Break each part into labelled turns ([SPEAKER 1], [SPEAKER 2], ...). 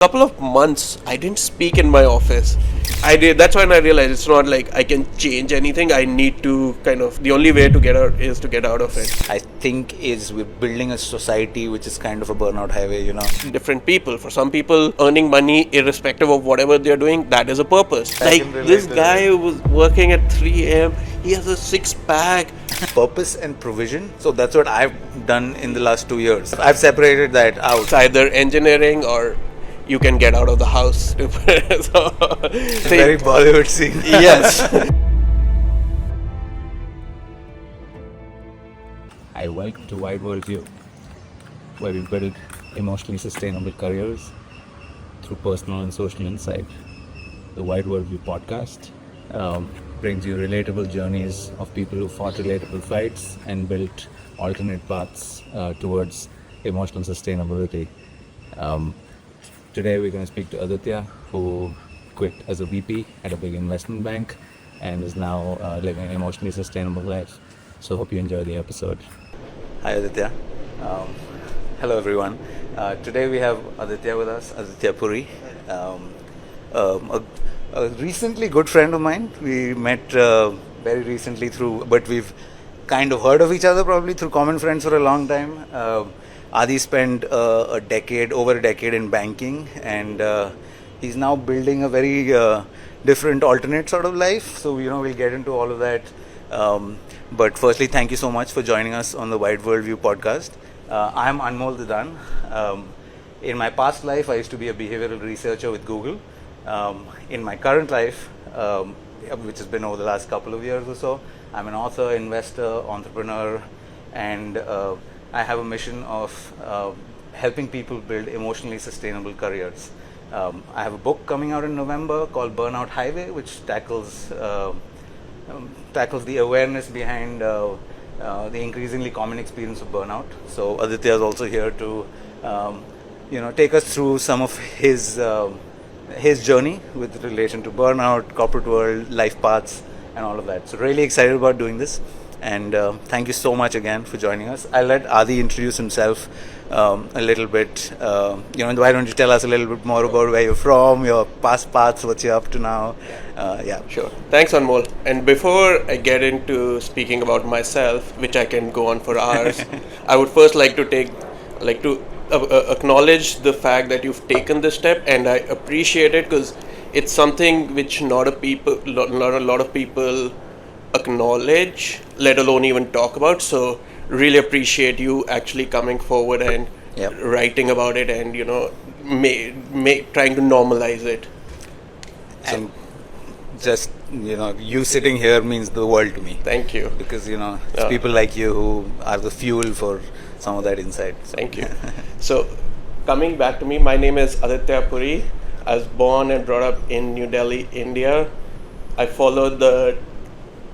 [SPEAKER 1] couple of months I didn't speak in my office. I did. That's when I realized it's not like I can change anything. I need to the only way to get out is to get out of it.
[SPEAKER 2] I think is we're building a society which is kind of a burnout highway.
[SPEAKER 1] Different people. For some people, earning money irrespective of whatever they're doing, that is a purpose.
[SPEAKER 2] I
[SPEAKER 1] Like
[SPEAKER 2] can relate
[SPEAKER 1] this
[SPEAKER 2] to
[SPEAKER 1] guy who was working at 3 a.m. He has a six pack.
[SPEAKER 2] Purpose and provision. So that's what I've done in the last 2 years. I've separated that out.
[SPEAKER 1] It's either engineering or you can get out of the house.
[SPEAKER 2] Very Bollywood scene.
[SPEAKER 1] Yes.
[SPEAKER 3] Hi, welcome to Wide World View, where we build emotionally sustainable careers through personal and social insight. The Wide World View podcast brings you relatable journeys of people who fought relatable fights and built alternate paths towards emotional sustainability. Today we're going to speak to Aditya, who quit as a VP at a big investment bank and is now living an emotionally sustainable life. So hope you enjoy the episode.
[SPEAKER 2] Hi Aditya. Hello everyone. Today we have Aditya with us, Aditya Puri. A recently good friend of mine. We met very recently but we've kind of heard of each other probably through common friends for a long time. Adi spent over a decade in banking, and he's now building a very different alternate sort of life. So we'll get into all of that. But firstly, thank you so much for joining us on the Wide World View podcast. I'm Anmol Diddan. In my past life, I used to be a behavioral researcher with Google. In my current life, which has been over the last couple of years or so, I'm an author, investor, entrepreneur, and I have a mission of helping people build emotionally sustainable careers. I have a book coming out in November called Burnout Highway, which tackles the awareness behind the increasingly common experience of burnout. So Aditya is also here to take us through some of his journey with relation to burnout, corporate world, life paths, and all of that. So really excited about doing this. And thank you so much again for joining us. I'll let Adi introduce himself a little bit. Why don't you tell us a little bit more about where you're from, your past paths, what you're up to now?
[SPEAKER 1] Sure. Thanks, Anmol. And before I get into speaking about myself, which I can go on for hours, I would first like to acknowledge the fact that you've taken this step, and I appreciate it because it's something which not a lot of people acknowledge, let alone even talk about. So really appreciate you actually coming forward and writing about it and trying to normalize it.
[SPEAKER 2] And just you sitting here means the world to me.
[SPEAKER 1] Thank you.
[SPEAKER 2] Because it's people like you who are the fuel for some of that insight. So.
[SPEAKER 1] Thank you. So coming back to me, my name is Aditya Puri. I was born and brought up in New Delhi, India. I followed the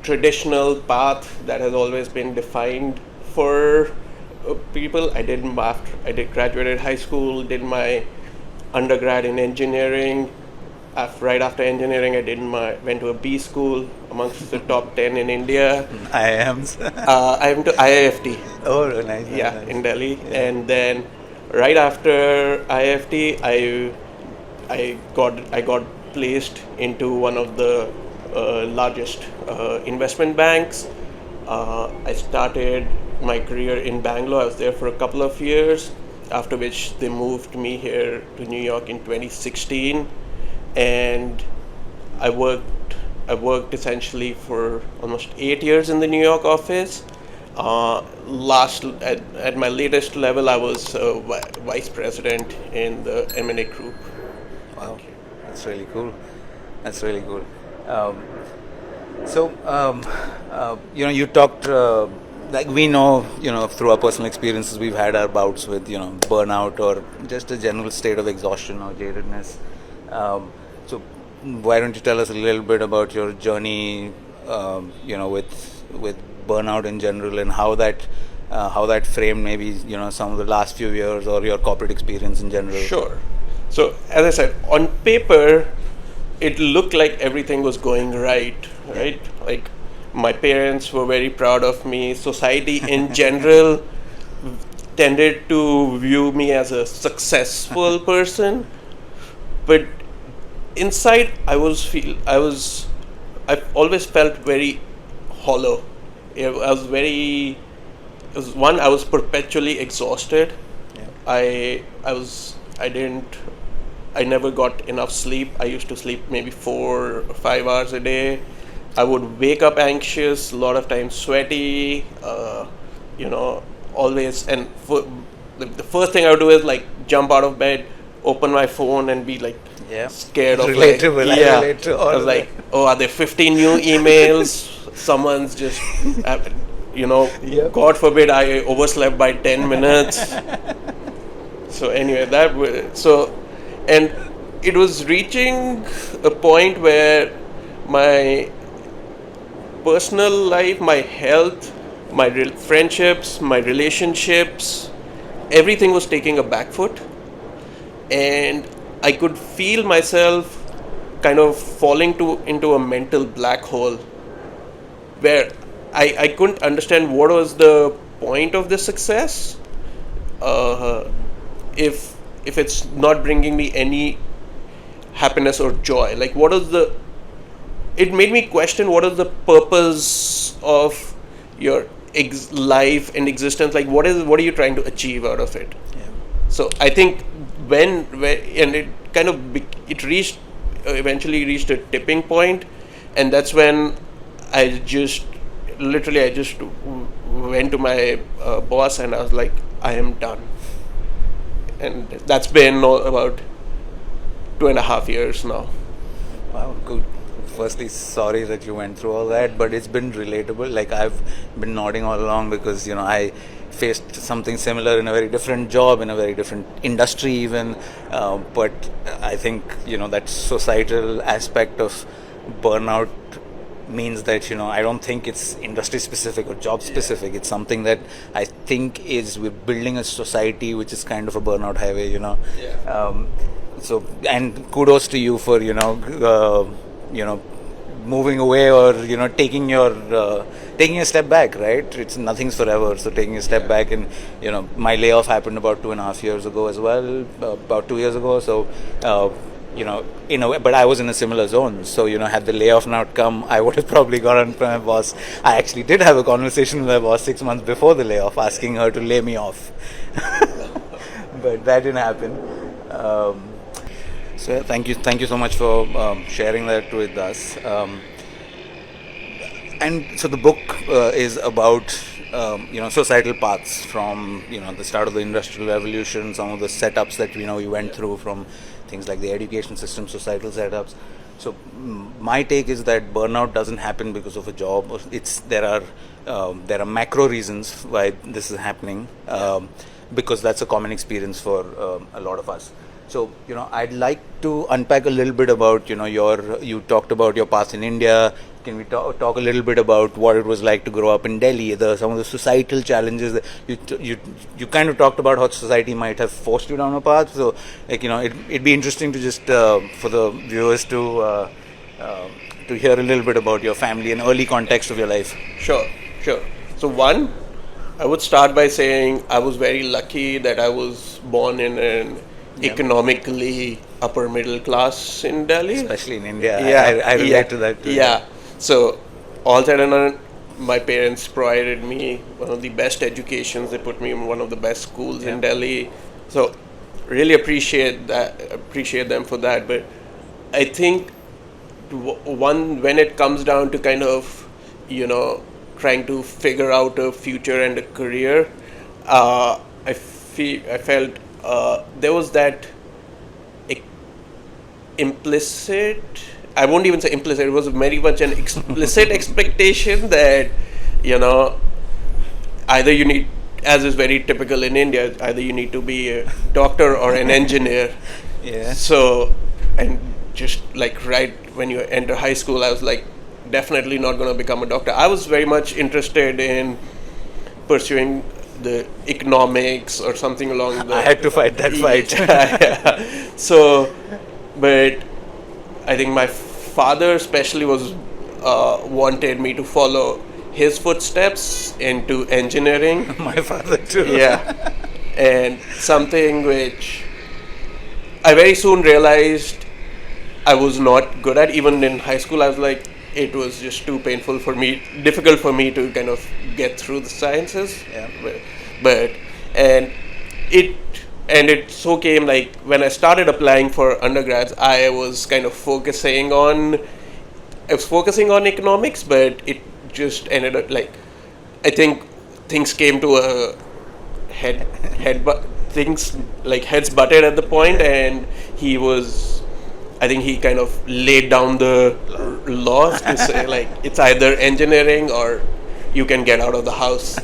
[SPEAKER 1] traditional path that has always been defined for people. I graduated high school, did my undergrad in engineering. Right after engineering, went to a B school amongst the top 10 in India.
[SPEAKER 2] IIMs.
[SPEAKER 1] I went to IIFT.
[SPEAKER 2] Oh, nice.
[SPEAKER 1] Yeah,
[SPEAKER 2] nice.
[SPEAKER 1] in Delhi. Yeah. And then right after IIFT, I got placed into one of the largest investment banks. I started my career in Bangalore. I was there for a couple of years, after which they moved me here to New York in 2016, and I worked essentially for almost 8 years in the New York office. At my latest level, I was vice president in the M&A group.
[SPEAKER 2] Wow, that's really cool. You talked, like we know, through our personal experiences, we've had our bouts with, burnout or just a general state of exhaustion or jadedness. So why don't you tell us a little bit about your journey, with burnout in general and how that framed maybe, some of the last few years or your corporate experience in general?
[SPEAKER 1] Sure. So as I said, on paper, it looked like everything was going right? Like my parents were very proud of me. Society in general tended to view me as a successful person. but inside I've always felt very hollow. I was very, it was one, I was perpetually exhausted.
[SPEAKER 2] Yeah.
[SPEAKER 1] I didn't, I never got enough sleep. I used to sleep maybe 4 or 5 hours a day. I would wake up anxious, a lot of times sweaty, always. And the first thing I would do is like jump out of bed, open my phone, and be like
[SPEAKER 2] Yeah.
[SPEAKER 1] scared of
[SPEAKER 2] Relatable.
[SPEAKER 1] like,
[SPEAKER 2] I relate to all
[SPEAKER 1] I was
[SPEAKER 2] of
[SPEAKER 1] like, oh, are there 15 new emails? Someone's just,
[SPEAKER 2] Yep.
[SPEAKER 1] God forbid I overslept by 10 minutes. So anyway, and it was reaching a point where my personal life, my health, my friendships, my relationships, everything was taking a back foot, and I could feel myself kind of falling into a mental black hole where I couldn't understand what was the point of this success, if it's not bringing me any happiness or joy. Like, what is the? It made me question what is the purpose of your life and existence. Like, what are you trying to achieve out of it?
[SPEAKER 2] Yeah.
[SPEAKER 1] So I think when and it kind of it reached eventually reached a tipping point, and that's when I just went to my boss and I was like, I am done. And that's been about 2.5 years now.
[SPEAKER 2] Wow, good. Firstly, sorry that you went through all that, but it's been relatable. Like, I've been nodding all along because, I faced something similar in a very different job, in a very different industry even. But I think, that societal aspect of burnout means that, I don't think it's industry specific or job specific. It's something that I think we're building a society which is kind of a burnout highway, So, and kudos to you for, moving away or, taking a step back, right? It's nothing's forever. So taking a step back, and, my layoff happened about 2.5 years ago as well, about 2 years ago. So, in a way, but I was in a similar zone. So, had the layoff not come, I would have probably gone on to my boss. I actually did have a conversation with my boss 6 months before the layoff, asking her to lay me off. But that didn't happen. So thank you so much for sharing that with us. And so the book is about societal paths from the start of the Industrial Revolution, some of the setups that we went through, from things like the education system, societal setups. So my take is that burnout doesn't happen because of a job. There are macro reasons why this is happening, because that's a common experience for a lot of us. So, I'd like to unpack a little bit about, you talked about your path in India. Can we talk a little bit about what it was like to grow up in Delhi, some of the societal challenges that you kind of talked about how society might have forced you down a path. So, it'd be interesting to just, for the viewers to hear a little bit about your family and early context of your life.
[SPEAKER 1] Sure. So one, I would start by saying I was very lucky that I was born in an economically upper middle class in Delhi,
[SPEAKER 2] especially in India. I relate to that too.
[SPEAKER 1] Yeah. So all said and done, my parents provided me one of the best educations. They put me in one of the best schools in Delhi. So really appreciate them for that. But I think when it comes down to kind of trying to figure out a future and a career, I felt there was that implicit, I won't even say implicit, it was very much an explicit expectation that, either you need, as is very typical in India, either you need to be a doctor or an engineer.
[SPEAKER 2] Yeah.
[SPEAKER 1] So, and just like right when you enter high school, I was like, definitely not going to become a doctor. I was very much interested in pursuing the economics or something along the...
[SPEAKER 2] I had to fight that fight.
[SPEAKER 1] So, but I think my father especially was wanted me to follow his footsteps into engineering.
[SPEAKER 2] My father too.
[SPEAKER 1] Yeah. And something which I very soon realized I was not good at. Even in high school, I was like, it was just too painful for me, difficult for me to kind of get through the sciences.
[SPEAKER 2] Yeah.
[SPEAKER 1] But and it it so came like when I started applying for undergrads, I was kind of focusing on economics, but it just ended up like, I think things came to a things like heads butted at the point, and I think he kind of laid down the laws to say like it's either engineering or you can get out of the house.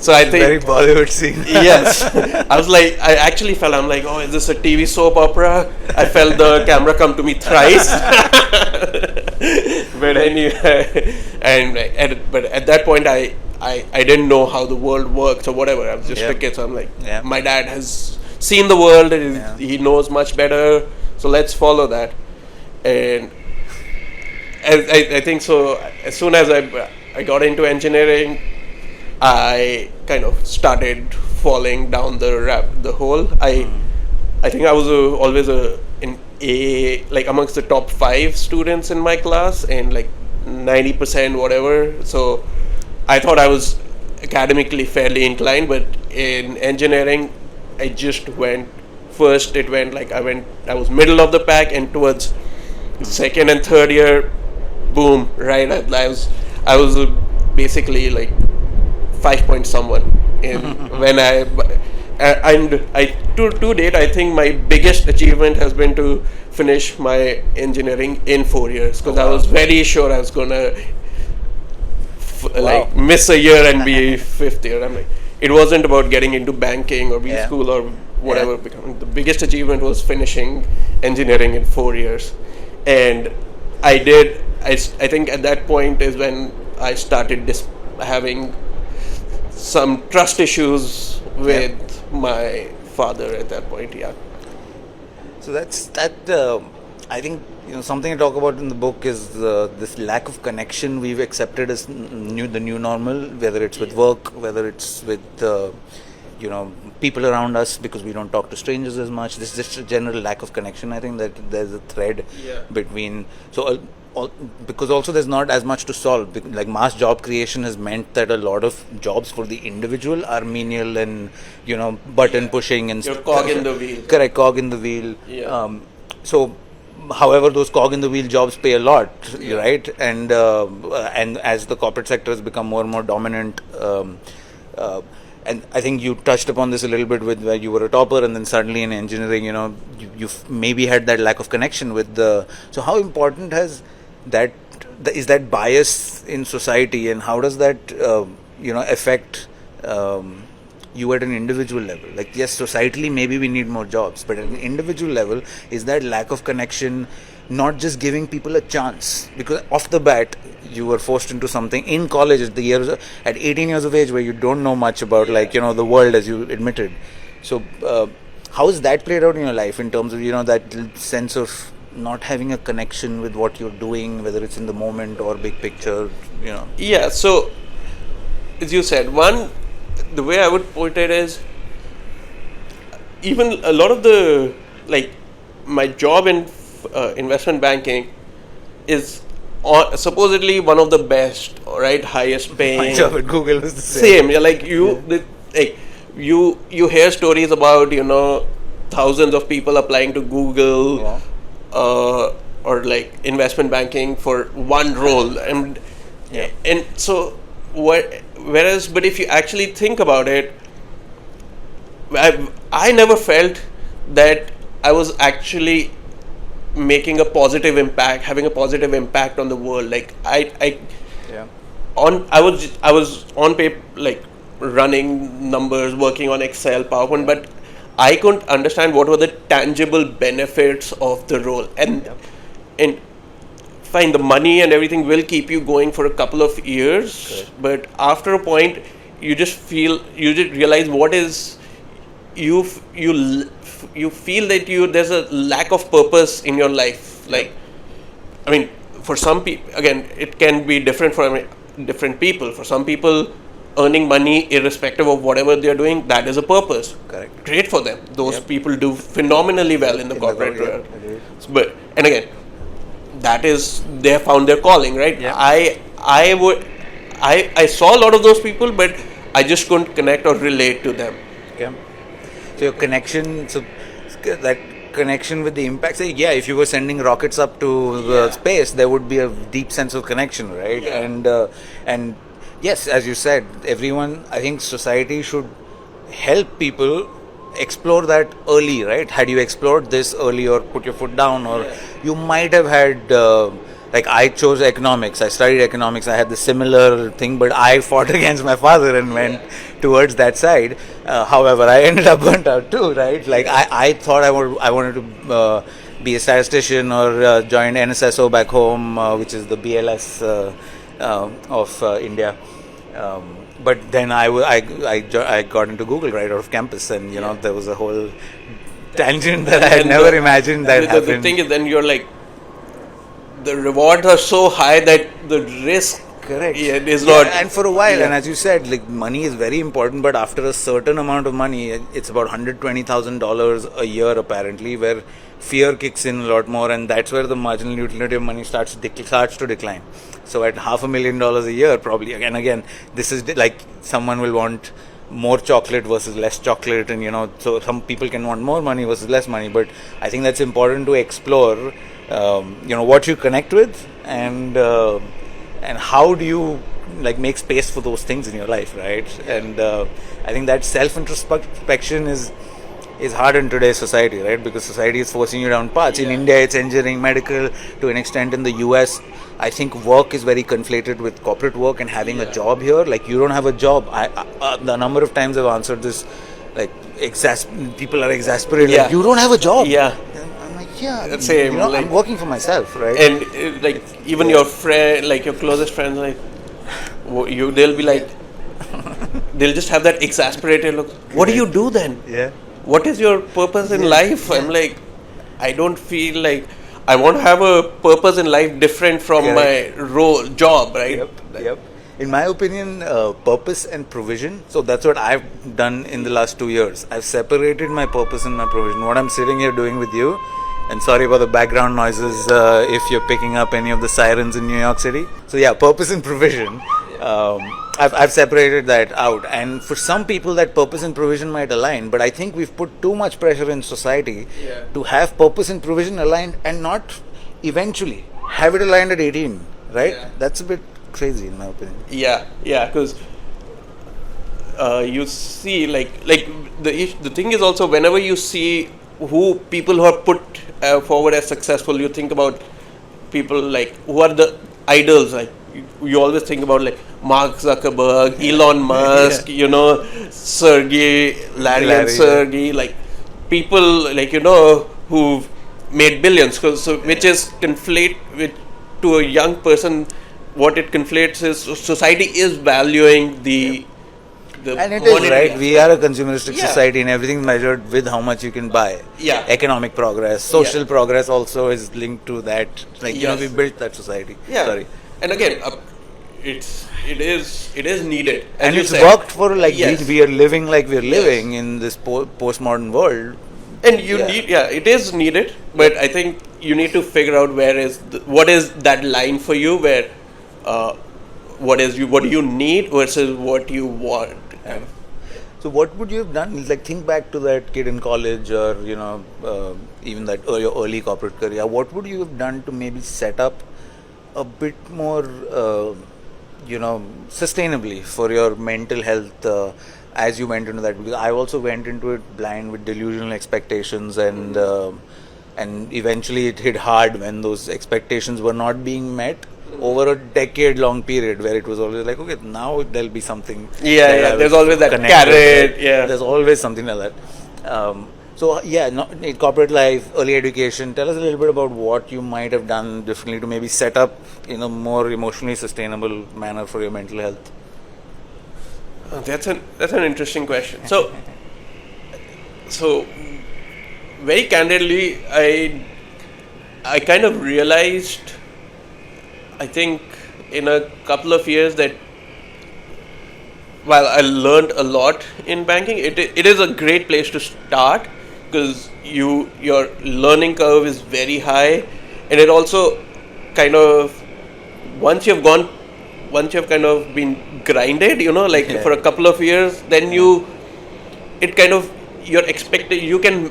[SPEAKER 1] so I think
[SPEAKER 2] Very Bollywood scene.
[SPEAKER 1] yes, I was like, I actually felt, I'm like, oh, is this a TV soap opera? I felt the camera come to me thrice. But anyway, but at that point, I didn't know how the world works or whatever. I was just a kid, so I'm like, my dad has seen the world, and he knows much better, so let's follow that. And I think so. As soon as I got into engineering, I kind of started falling down the hole. I think I was always like amongst the top 5 students in my class, and like 90% whatever. So I thought I was academically fairly inclined, but in engineering, I just went first. It went like I was middle of the pack, and towards second and third year, boom, right? I was basically like 5 point someone in when to date, I think my biggest achievement has been to finish my engineering in 4 years, because I was very sure I was gonna like miss a year and be fifth year. I'm like, it wasn't about getting into banking or school or whatever. The biggest achievement was finishing engineering in 4 years, and I think at that point is when I started having some trust issues with my father at that point.
[SPEAKER 2] So I think something I talk about in the book is this lack of connection we've accepted as the new normal, whether it's with work, whether it's with people around us, because we don't talk to strangers as much. This is just a general lack of connection. I think that there's a thread between because also there's not as much to solve. Like mass job creation has meant that a lot of jobs for the individual are menial and button pushing and
[SPEAKER 1] your cog in the wheel.
[SPEAKER 2] Correct, cog in the wheel. So however, those cog in the wheel jobs pay a lot, right? And as the corporate sector has become more and more dominant, and I think you touched upon this a little bit with where you were a topper, and then suddenly in engineering, you maybe had that lack of connection with so how important is that bias in society, and how does that affect you at an individual level? Like, yes, societally maybe we need more jobs, but at an individual level, is that lack of connection not just giving people a chance? Because off the bat, you were forced into something in college at 18 years of age, where you don't know much about the world, as you admitted. So how has that played out in your life in terms of that sense of not having a connection with what you're doing, whether it's in the moment or big picture?
[SPEAKER 1] So as you said, the way I would put it is, even a lot of the my job in investment banking is supposedly one of the best, right? Highest paying.
[SPEAKER 2] My job at Google was the same.
[SPEAKER 1] You hear stories about thousands of people applying to Google, or like investment banking for one role, and so whereas, but if you actually think about it, I never felt that I was actually making a positive impact, having a positive impact on the world. Like I was on paper, like running numbers, working on Excel, PowerPoint, but I couldn't understand what were the tangible benefits of the role. And fine, the money and everything will keep you going for a couple of years, but after a point, you just realize what is you feel that there's a lack of purpose in your life. Like, for some people, again, it can be different for different people. For some people, earning money irrespective of whatever they're doing, that is a purpose.
[SPEAKER 2] Correct.
[SPEAKER 1] Great for them. Those
[SPEAKER 2] Yep.
[SPEAKER 1] people do phenomenally well in the corporate world. But and again, that is they have found their calling, right?
[SPEAKER 2] Yeah.
[SPEAKER 1] I saw a lot of those people, but I just couldn't connect or relate to them.
[SPEAKER 2] Okay. So your connection, so that connection with the impact. Say, yeah, if you were sending rockets up to space, there would be a deep sense of connection, right?
[SPEAKER 1] Yeah.
[SPEAKER 2] And yes, as you said, everyone. I think society should help people explore that early, right? Had you explored this early, or put your foot down, or you might have had. Like I chose economics. I studied economics. I had the similar thing, but I fought against my father and went towards that side. However, I ended up burnt out too, right? Like I thought I wanted to be a statistician or join NSSO back home, which is the BLS of India. But then I got into Google right out of campus, and you know there was a whole tangent that I had never imagined that happened.
[SPEAKER 1] The thing is, then you're like, the rewards are so high that the risk
[SPEAKER 2] Correct.
[SPEAKER 1] is not.
[SPEAKER 2] And for a while, and as you said, like money is very important, but after a certain amount of money, it's about $120,000 a year apparently, where fear kicks in a lot more, and that's where the marginal utility of money starts to decline. So at $500,000 a year, probably again, this is like someone will want more chocolate versus less chocolate, and you know, so some people can want more money versus less money, but I think that's important to explore. You know what you connect with, and how do you like make space for those things in your life, right? And I think that self-introspection is hard in today's society, right? Because society is forcing you down paths. In India, it's engineering, medical. To an extent, in the US, I think work is very conflated with corporate work and having a job here. Like you don't have a job. The number of times I've answered this, like people are exasperated. Like, you don't have a job.
[SPEAKER 1] Yeah.
[SPEAKER 2] Yeah,
[SPEAKER 1] same.
[SPEAKER 2] You know,
[SPEAKER 1] like,
[SPEAKER 2] I'm working for myself, right?
[SPEAKER 1] And like even your friend, like your closest friends, like they'll be like, they'll just have that exasperated look. What do you do then?
[SPEAKER 2] Yeah.
[SPEAKER 1] What is your purpose in life? I'm like, I don't feel like I want to have a purpose in life different from my job, right?
[SPEAKER 2] Yep. In my opinion, purpose and provision. So that's what I've done in the last 2 years. I've separated my purpose and my provision. What I'm sitting here doing with you, and sorry about the background noises if you're picking up any of the sirens in New York City. So yeah, purpose and provision. I've separated that out, and for some people that purpose and provision might align, but I think we've put too much pressure in society to have purpose and provision aligned and not eventually have it aligned at 18, right? That's a bit crazy in my opinion.
[SPEAKER 1] Yeah, because you see, like the thing is also, whenever you see people who are put forward as successful, you think about people like who are the idols. Like you always think about like Mark Zuckerberg, Elon Musk, you know, Larry and Sergey, like people like who've made billions. Which is conflate with to a young person. What it conflates is society is valuing the
[SPEAKER 2] and it is right. We are a consumeristic society, and everything measured with how much you can buy.
[SPEAKER 1] Yeah.
[SPEAKER 2] Economic progress, social progress also is linked to that. Like we built that society.
[SPEAKER 1] Yeah.
[SPEAKER 2] Sorry.
[SPEAKER 1] And again, it is needed.
[SPEAKER 2] And it's worked for like we are living like we're living in this postmodern world.
[SPEAKER 1] And you need it is needed, but I think you need to figure out what is that line for you, where what do you need versus what you want.
[SPEAKER 2] So what would you have done? Like think back to that kid in college, or even that early corporate career. What would you have done to maybe set up a bit more, sustainably for your mental health as you went into that? Because I also went into it blind with delusional expectations, and eventually it hit hard when those expectations were not being met over a decade-long period, where it was always like, okay, now there'll be something.
[SPEAKER 1] There's always that carrot.
[SPEAKER 2] There's always something like that. In corporate life, early education. Tell us a little bit about what you might have done differently to maybe set up in a more emotionally sustainable manner for your mental health.
[SPEAKER 1] That's an interesting question. So very candidly, I kind of realized, I think in a couple of years, that while I learned a lot in banking, it is a great place to start because your learning curve is very high, and it also kind of once you've gone once you've kind of been grinded, like for a couple of years, then it kind of you're expected you can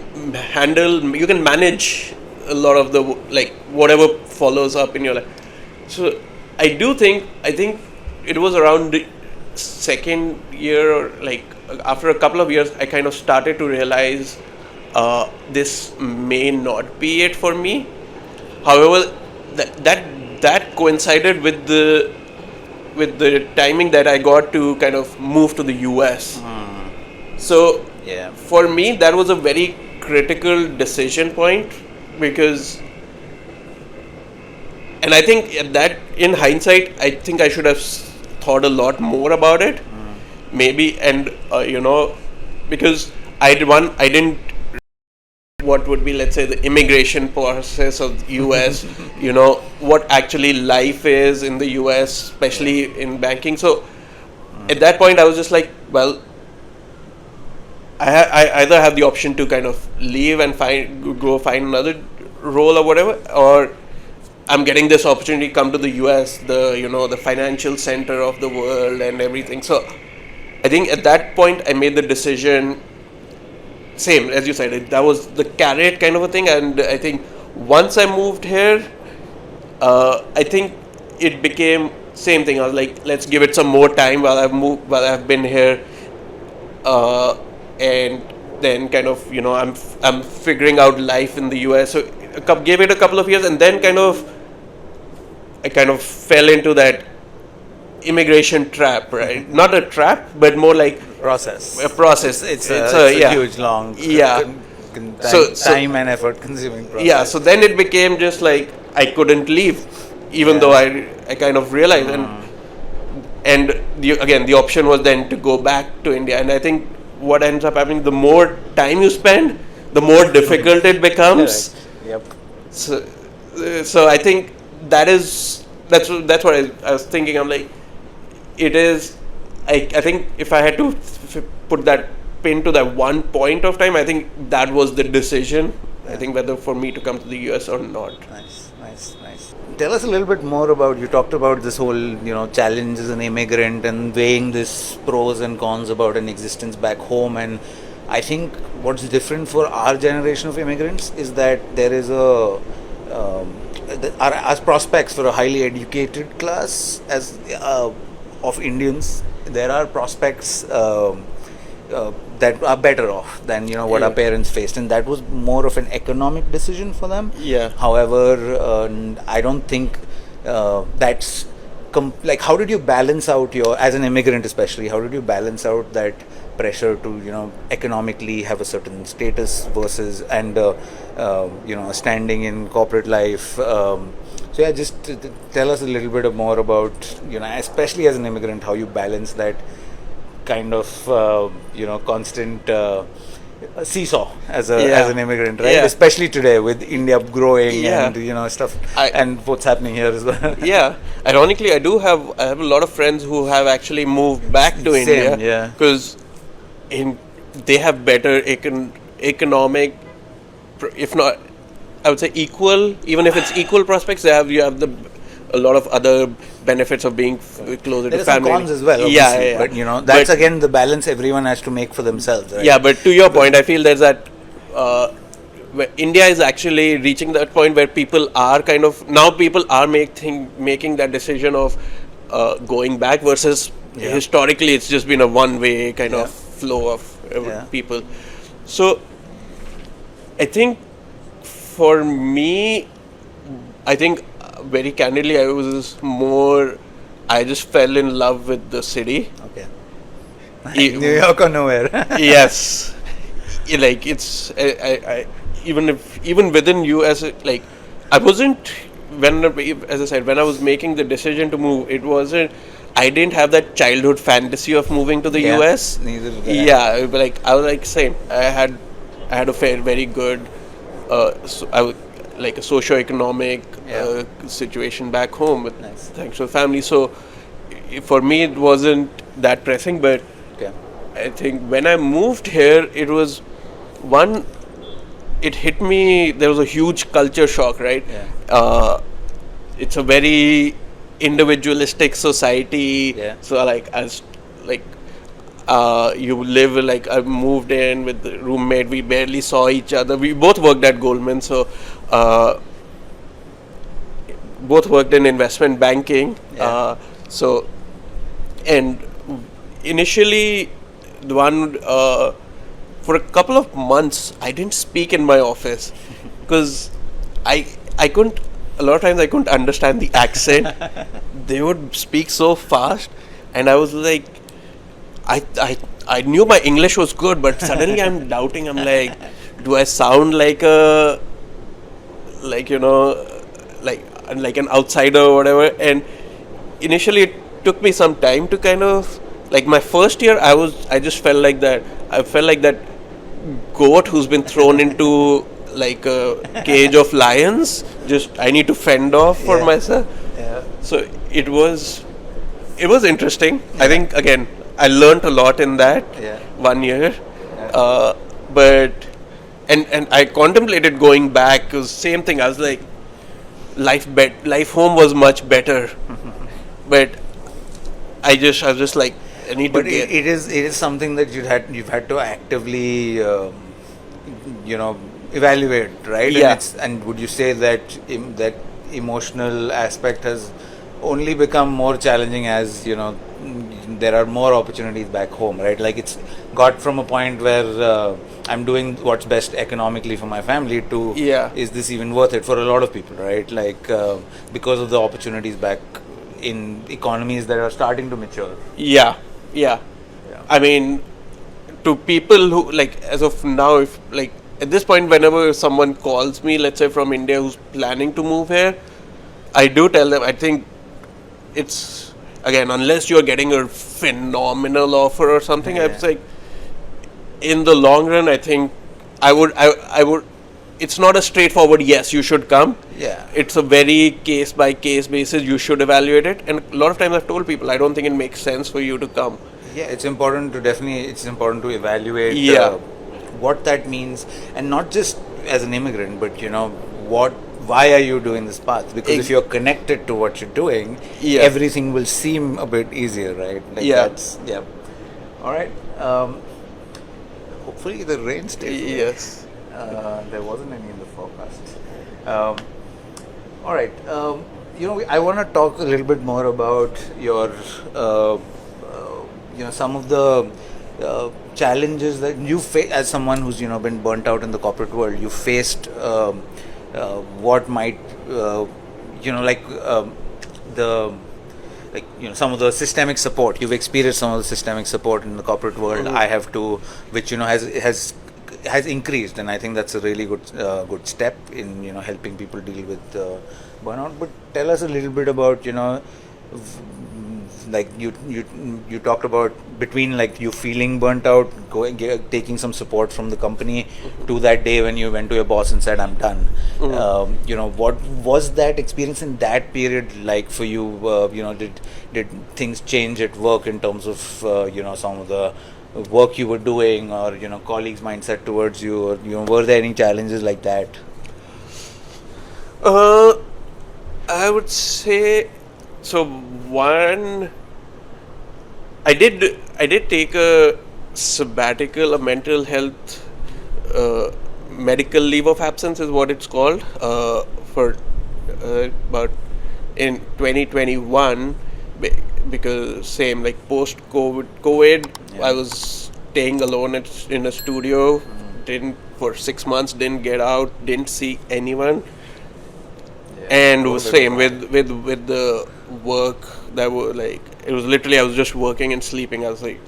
[SPEAKER 1] manage a lot of the like whatever follows up in your life. So I think it was around the second year or like after a couple of years I kind of started to realize this may not be it for me. However, that coincided with the timing that I got to kind of move to the US. So
[SPEAKER 2] Yeah.
[SPEAKER 1] for me, that was a very critical decision point because, and I think in hindsight, I think I should have thought a lot more about it, maybe, and because I didn't what would be, let's say, the immigration process of the US, what actually life is in the US, especially in banking. So at that point, I was just like, well, I either have the option to kind of leave and go find another role or whatever, or I'm getting this opportunity to come to the US, the financial center of the world and everything. So I think at that point I made the decision. Same as you said, that was the carrot kind of a thing, and I think once I moved here, I think it became same thing. I was like, let's give it some more time while I've been here, and then kind of I'm figuring out life in the US. So gave it a couple of years, and then I kind of fell into that immigration trap, right? Not a trap, but more like
[SPEAKER 2] Process.
[SPEAKER 1] a process.
[SPEAKER 2] It's a huge, long,
[SPEAKER 1] Yeah.
[SPEAKER 2] time and effort consuming process.
[SPEAKER 1] Yeah, so then it became just like I couldn't leave, even though I kind of realized, and the option was then to go back to India, and I think what ends up happening, the more time you spend, the more difficult it becomes.
[SPEAKER 2] Yep.
[SPEAKER 1] So I think that's what I was thinking. I'm like, it is. I think if I had to put that pin to that one point of time, I think that was the decision. I think whether for me to come to the US or not.
[SPEAKER 2] Nice. Tell us a little bit more about, you talked about this whole, challenge as an immigrant and weighing this pros and cons about an existence back home. And I think what's different for our generation of immigrants is that there is as prospects for a highly educated class of Indians, there are prospects that are better off than what our parents faced, and that was more of an economic decision for them.
[SPEAKER 1] Yeah.
[SPEAKER 2] However, I don't think that's like, how did you balance out as an immigrant especially, how did you balance out that pressure to economically have a certain status versus and standing in corporate life? So yeah, just tell us a little bit more about especially as an immigrant, how you balance that kind of constant seesaw as an immigrant, right?
[SPEAKER 1] Yeah.
[SPEAKER 2] Especially today with India growing and stuff, and what's happening here as well.
[SPEAKER 1] Yeah, ironically, I have a lot of friends who have actually moved back to
[SPEAKER 2] Same,
[SPEAKER 1] India
[SPEAKER 2] yeah.
[SPEAKER 1] because they have better economic, if not, I would say equal. Even if it's equal prospects, you have a lot of other benefits of being closer
[SPEAKER 2] There
[SPEAKER 1] to
[SPEAKER 2] are some
[SPEAKER 1] family.
[SPEAKER 2] cons as well, obviously, but that's again the balance everyone has to make for themselves, right?
[SPEAKER 1] Yeah, but to your point, I feel there's that where India is actually reaching that point where people are making that decision of going back versus historically it's just been a one-way kind of flow of people. So I think for me, I think very candidly, I just fell in love with the city.
[SPEAKER 2] Okay. New York or nowhere.
[SPEAKER 1] Yes, like it's I even within US, like I wasn't as I said, when I was making the decision to move, it wasn't. I didn't have that childhood fantasy of moving to the US.
[SPEAKER 2] Neither did I.
[SPEAKER 1] Yeah, like I was like same. I had a very good, like a socio-economic situation back home with thanks to the family. So for me it wasn't that pressing, but
[SPEAKER 2] Okay.
[SPEAKER 1] I think when I moved here, it was one. It hit me. There was a huge culture shock, right?
[SPEAKER 2] Yeah.
[SPEAKER 1] It's a very individualistic society.
[SPEAKER 2] Yeah.
[SPEAKER 1] So like as like you live like I moved in with the roommate. We barely saw each other. We both worked at Goldman, so both worked in investment banking.
[SPEAKER 2] Yeah.
[SPEAKER 1] So and initially the one for a couple of months I didn't speak in my office because I couldn't, a lot of times I couldn't understand the accent. They would speak so fast and I was like I knew my English was good, but suddenly I'm doubting. I'm like, do I sound like a like like an outsider or whatever? And initially it took me some time to kind of like my first year I just felt like that. I felt like that goat who's been thrown into like a cage of lions. Just I need to fend off for
[SPEAKER 2] Yeah.
[SPEAKER 1] myself.
[SPEAKER 2] Yeah.
[SPEAKER 1] So it was interesting. I think again I learned a lot in that
[SPEAKER 2] Yeah.
[SPEAKER 1] 1 year.
[SPEAKER 2] Yeah.
[SPEAKER 1] But and I contemplated going back because same thing. I was like, life home was much better, but I was just like I need
[SPEAKER 2] But
[SPEAKER 1] to get.
[SPEAKER 2] it is something that you've had to actively evaluate, right?
[SPEAKER 1] Yeah.
[SPEAKER 2] And would you say that that emotional aspect has only become more challenging as there are more opportunities back home, right? Like it's got from a point where I'm doing what's best economically for my family to
[SPEAKER 1] Yeah.
[SPEAKER 2] is this even worth it for a lot of people, right? Like because of the opportunities back in economies that are starting to mature.
[SPEAKER 1] Yeah, yeah.
[SPEAKER 2] Yeah.
[SPEAKER 1] I mean, to people who like as of now, if like at this point, whenever someone calls me, let's say from India, who's planning to move here, I do tell them. I think it's again, unless you're getting a phenomenal offer or something,
[SPEAKER 2] Yeah.
[SPEAKER 1] it's like in the long run, I think I would. It's not a straightforward yes, you should come.
[SPEAKER 2] Yeah.
[SPEAKER 1] It's a very case by case basis. You should evaluate it, and a lot of times I've told people I don't think it makes sense for you to come.
[SPEAKER 2] Yeah, it's important to evaluate
[SPEAKER 1] Yeah.
[SPEAKER 2] what that means, and not just as an immigrant, but why are you doing this path? Because if you're connected to what you're doing,
[SPEAKER 1] Yeah.
[SPEAKER 2] everything will seem a bit easier, right? Like
[SPEAKER 1] Yeah.
[SPEAKER 2] yeah. All right. Hopefully the rain stays.
[SPEAKER 1] Yes.
[SPEAKER 2] There wasn't any in the forecast. All right. I want to talk a little bit more about your, some of the challenges that you face as someone who's been burnt out in the corporate world. You faced what might, the some of the systemic support. You've experienced some of the systemic support in the corporate world. I have to, which has increased, and I think that's a really good step in helping people deal with burnout. But tell us a little bit about like you talked about between like you feeling burnt out, taking some support from the company, to that day when you went to your boss and said I'm done. What was that experience in that period like for you? Did things change at work in terms of some of the work you were doing, or colleagues' mindset towards you, or were there any challenges like that?
[SPEAKER 1] I would say so. One, I did take a sabbatical, a mental health medical leave of absence is what it's called, for about in 2021, because same like post COVID,
[SPEAKER 2] Yeah.
[SPEAKER 1] I was staying alone in a studio, didn't for 6 months, didn't get out, didn't see anyone, and was same with the work that were like it was literally I was just working and sleeping. I was like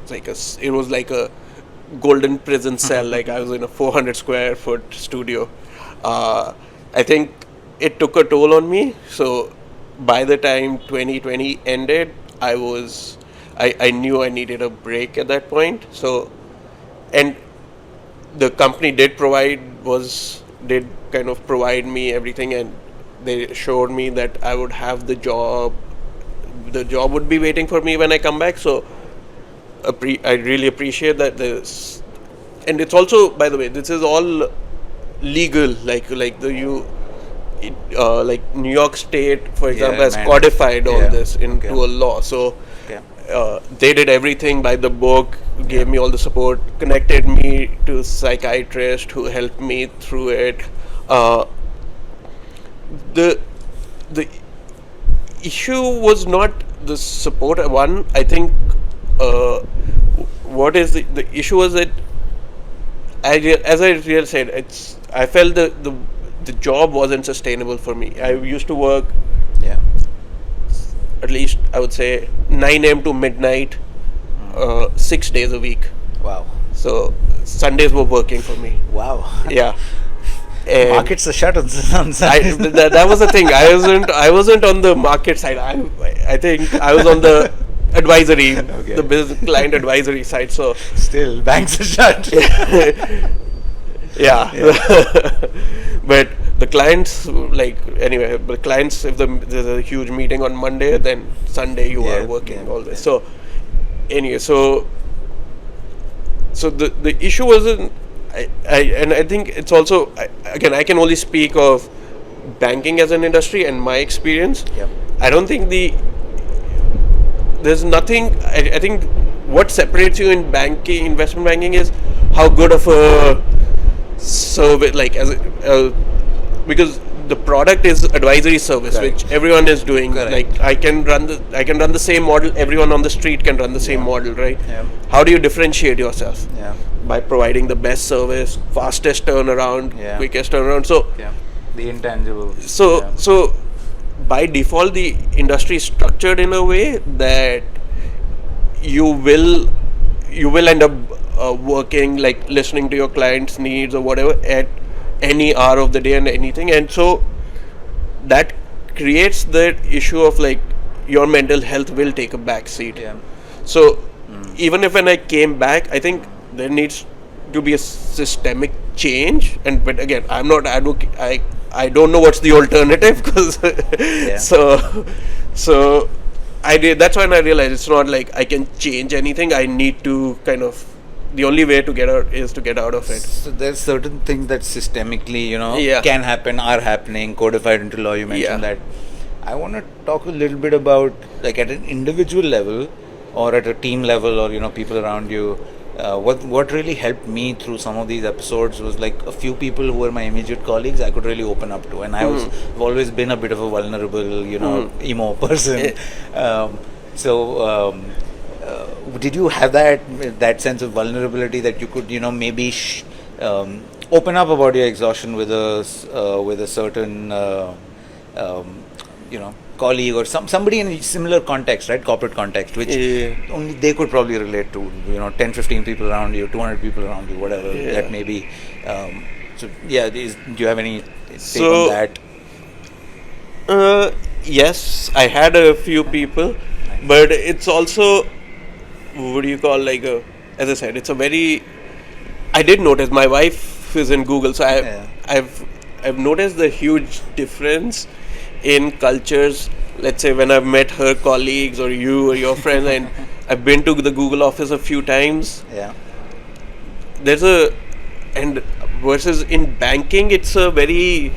[SPEAKER 1] it was like a golden prison cell. Like I was in a 400 square foot studio. I think it took a toll on me. So by the time 2020 ended, I knew I needed a break at that point. So, and the company did kind of provide me everything, and they showed me that I would have the job the job would be waiting for me when I come back. So I really appreciate that this, and it's also, by the way, this is all legal, like like New York State, for example, has codified all this into a law. So they did everything by the book, gave me all the support, connected me to a psychiatrist who helped me through it. The issue was not the support. One, I think, what is the issue was that, as I really said, I felt the job wasn't sustainable for me. I used to work, at least I would say 9 a.m. to midnight, 6 days a week.
[SPEAKER 2] Wow.
[SPEAKER 1] So Sundays were working for me.
[SPEAKER 2] Wow.
[SPEAKER 1] Yeah.
[SPEAKER 2] Markets are shut on Sundays.
[SPEAKER 1] That was the thing. I wasn't on the market side. I think I was on the advisory, the business client advisory side. So
[SPEAKER 2] still, banks are shut.
[SPEAKER 1] Yeah. But the clients, anyway, the clients, if there's a huge meeting on Monday, then Sunday you are working always. So anyway, so the issue wasn't. I think it's also, again, I can only speak of banking as an industry and my experience. I don't think there's nothing. I think what separates you in banking, investment banking, is how good of a service, because the product is advisory service, which everyone is doing. Like I can run the same model. Everyone on the street can run the same model, right? How do you differentiate yourself? By providing the best service, fastest turnaround, quickest turnaround. So
[SPEAKER 2] the intangible.
[SPEAKER 1] So by default, the industry is structured in a way that you will end up working, like listening to your clients' needs or whatever at any hour of the day and anything, and so that creates the issue of like your mental health will take a back seat. So even if when I came back, I think there needs to be a systemic change. But again, I'm not advocate. I don't know what's the alternative, because so I did. That's when I realized it's not like I can change anything. I need to kind of, the only way to get out is to get out of it.
[SPEAKER 2] So there's certain things that systemically, can happen, are happening, codified into law. You mentioned that. I want to talk a little bit about, like, at an individual level or at a team level, or people around you. What really helped me through some of these episodes was like a few people who were my immediate colleagues I could really open up to, and I've always been a bit of a vulnerable, emo person. Did you have that sense of vulnerability that you could maybe open up about your exhaustion with a certain colleague or somebody in a similar context, right? Corporate context, which only they could probably relate to, 10, 15 people around you, 200 people around you, whatever that may be. Do you have any take on
[SPEAKER 1] that? Yes, I had a few people, but it's also, what do you call, as I said, it's a very, I did notice, my wife is in Google, so I've noticed the huge difference in cultures. Let's say when I've met her colleagues or you or your friends, and I've been to the Google office a few times. There's and versus in banking, it's a very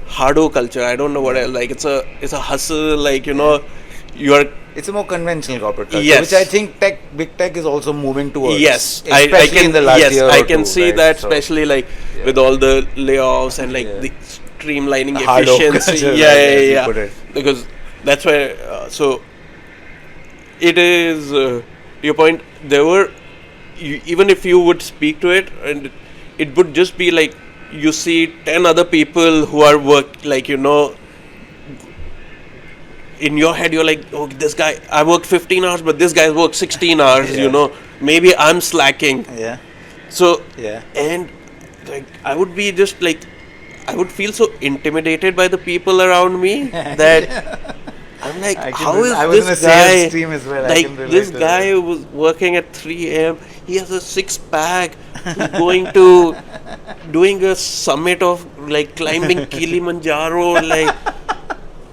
[SPEAKER 1] Hardo culture. I don't know what else. Like it's a hustle. It's
[SPEAKER 2] a more conventional corporate culture, which I think big tech is also moving towards.
[SPEAKER 1] Yes,
[SPEAKER 2] especially in the last year or
[SPEAKER 1] I can
[SPEAKER 2] two,
[SPEAKER 1] see
[SPEAKER 2] right?
[SPEAKER 1] that, especially with all the layoffs and the streamlining efficiency. Because that's why. So it is. Your point. There were, even if you would speak to it, and it would just be like you see 10 other people who are in your head you're like, oh, this guy, I worked 15 hours, but this guy's worked 16 hours. Maybe I'm slacking. So and I would be just I would feel so intimidated by the people around me that I'm like, how is this guy, this guy who was working at 3 a.m., he has a 6-pack, doing a summit of climbing Kilimanjaro,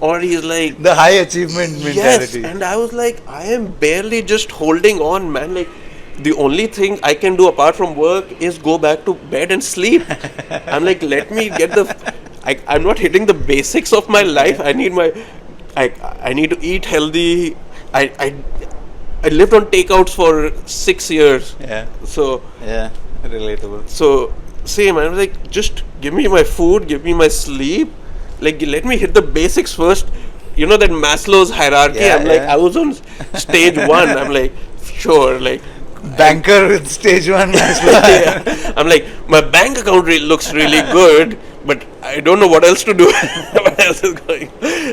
[SPEAKER 1] or he's like,
[SPEAKER 2] The high achievement
[SPEAKER 1] yes.
[SPEAKER 2] mentality.
[SPEAKER 1] And I was like, I am barely just holding on, man. Like, the only thing I can do apart from work is go back to bed and sleep. I'm like, let me get I'm not hitting the basics of my life. I need to eat healthy. I lived on takeouts for 6 years.
[SPEAKER 2] Yeah.
[SPEAKER 1] So
[SPEAKER 2] Yeah. Relatable.
[SPEAKER 1] so same. I was like, just give me my food, give me my sleep. Like, let me hit the basics first. You know that Maslow's hierarchy.
[SPEAKER 2] Yeah,
[SPEAKER 1] I'm like,
[SPEAKER 2] yeah.
[SPEAKER 1] I was on stage one. I'm like, sure, like.
[SPEAKER 2] Banker with stage 1.
[SPEAKER 1] Yeah. I'm like, my bank account looks really good, but I don't know what else to do. What else is going?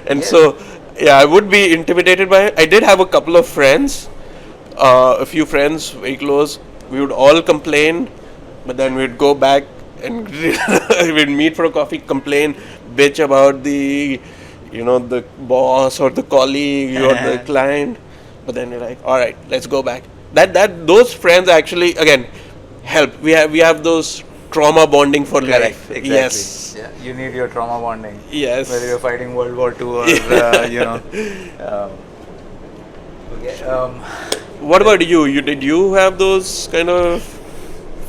[SPEAKER 1] And so, yeah, I would be intimidated by it. I did have a couple of friends, a few friends very close. We would all complain, but then we'd go back and we'd meet for a coffee, complain, bitch about the boss or the colleague or the client. But then we're like, all right, let's go back. Those friends actually again help. We have those trauma bonding for life.
[SPEAKER 2] Exactly.
[SPEAKER 1] Yes.
[SPEAKER 2] Yeah. You need your trauma bonding.
[SPEAKER 1] Yes.
[SPEAKER 2] Whether you're fighting World War II or, okay.
[SPEAKER 1] What about you? Did you have those kind of?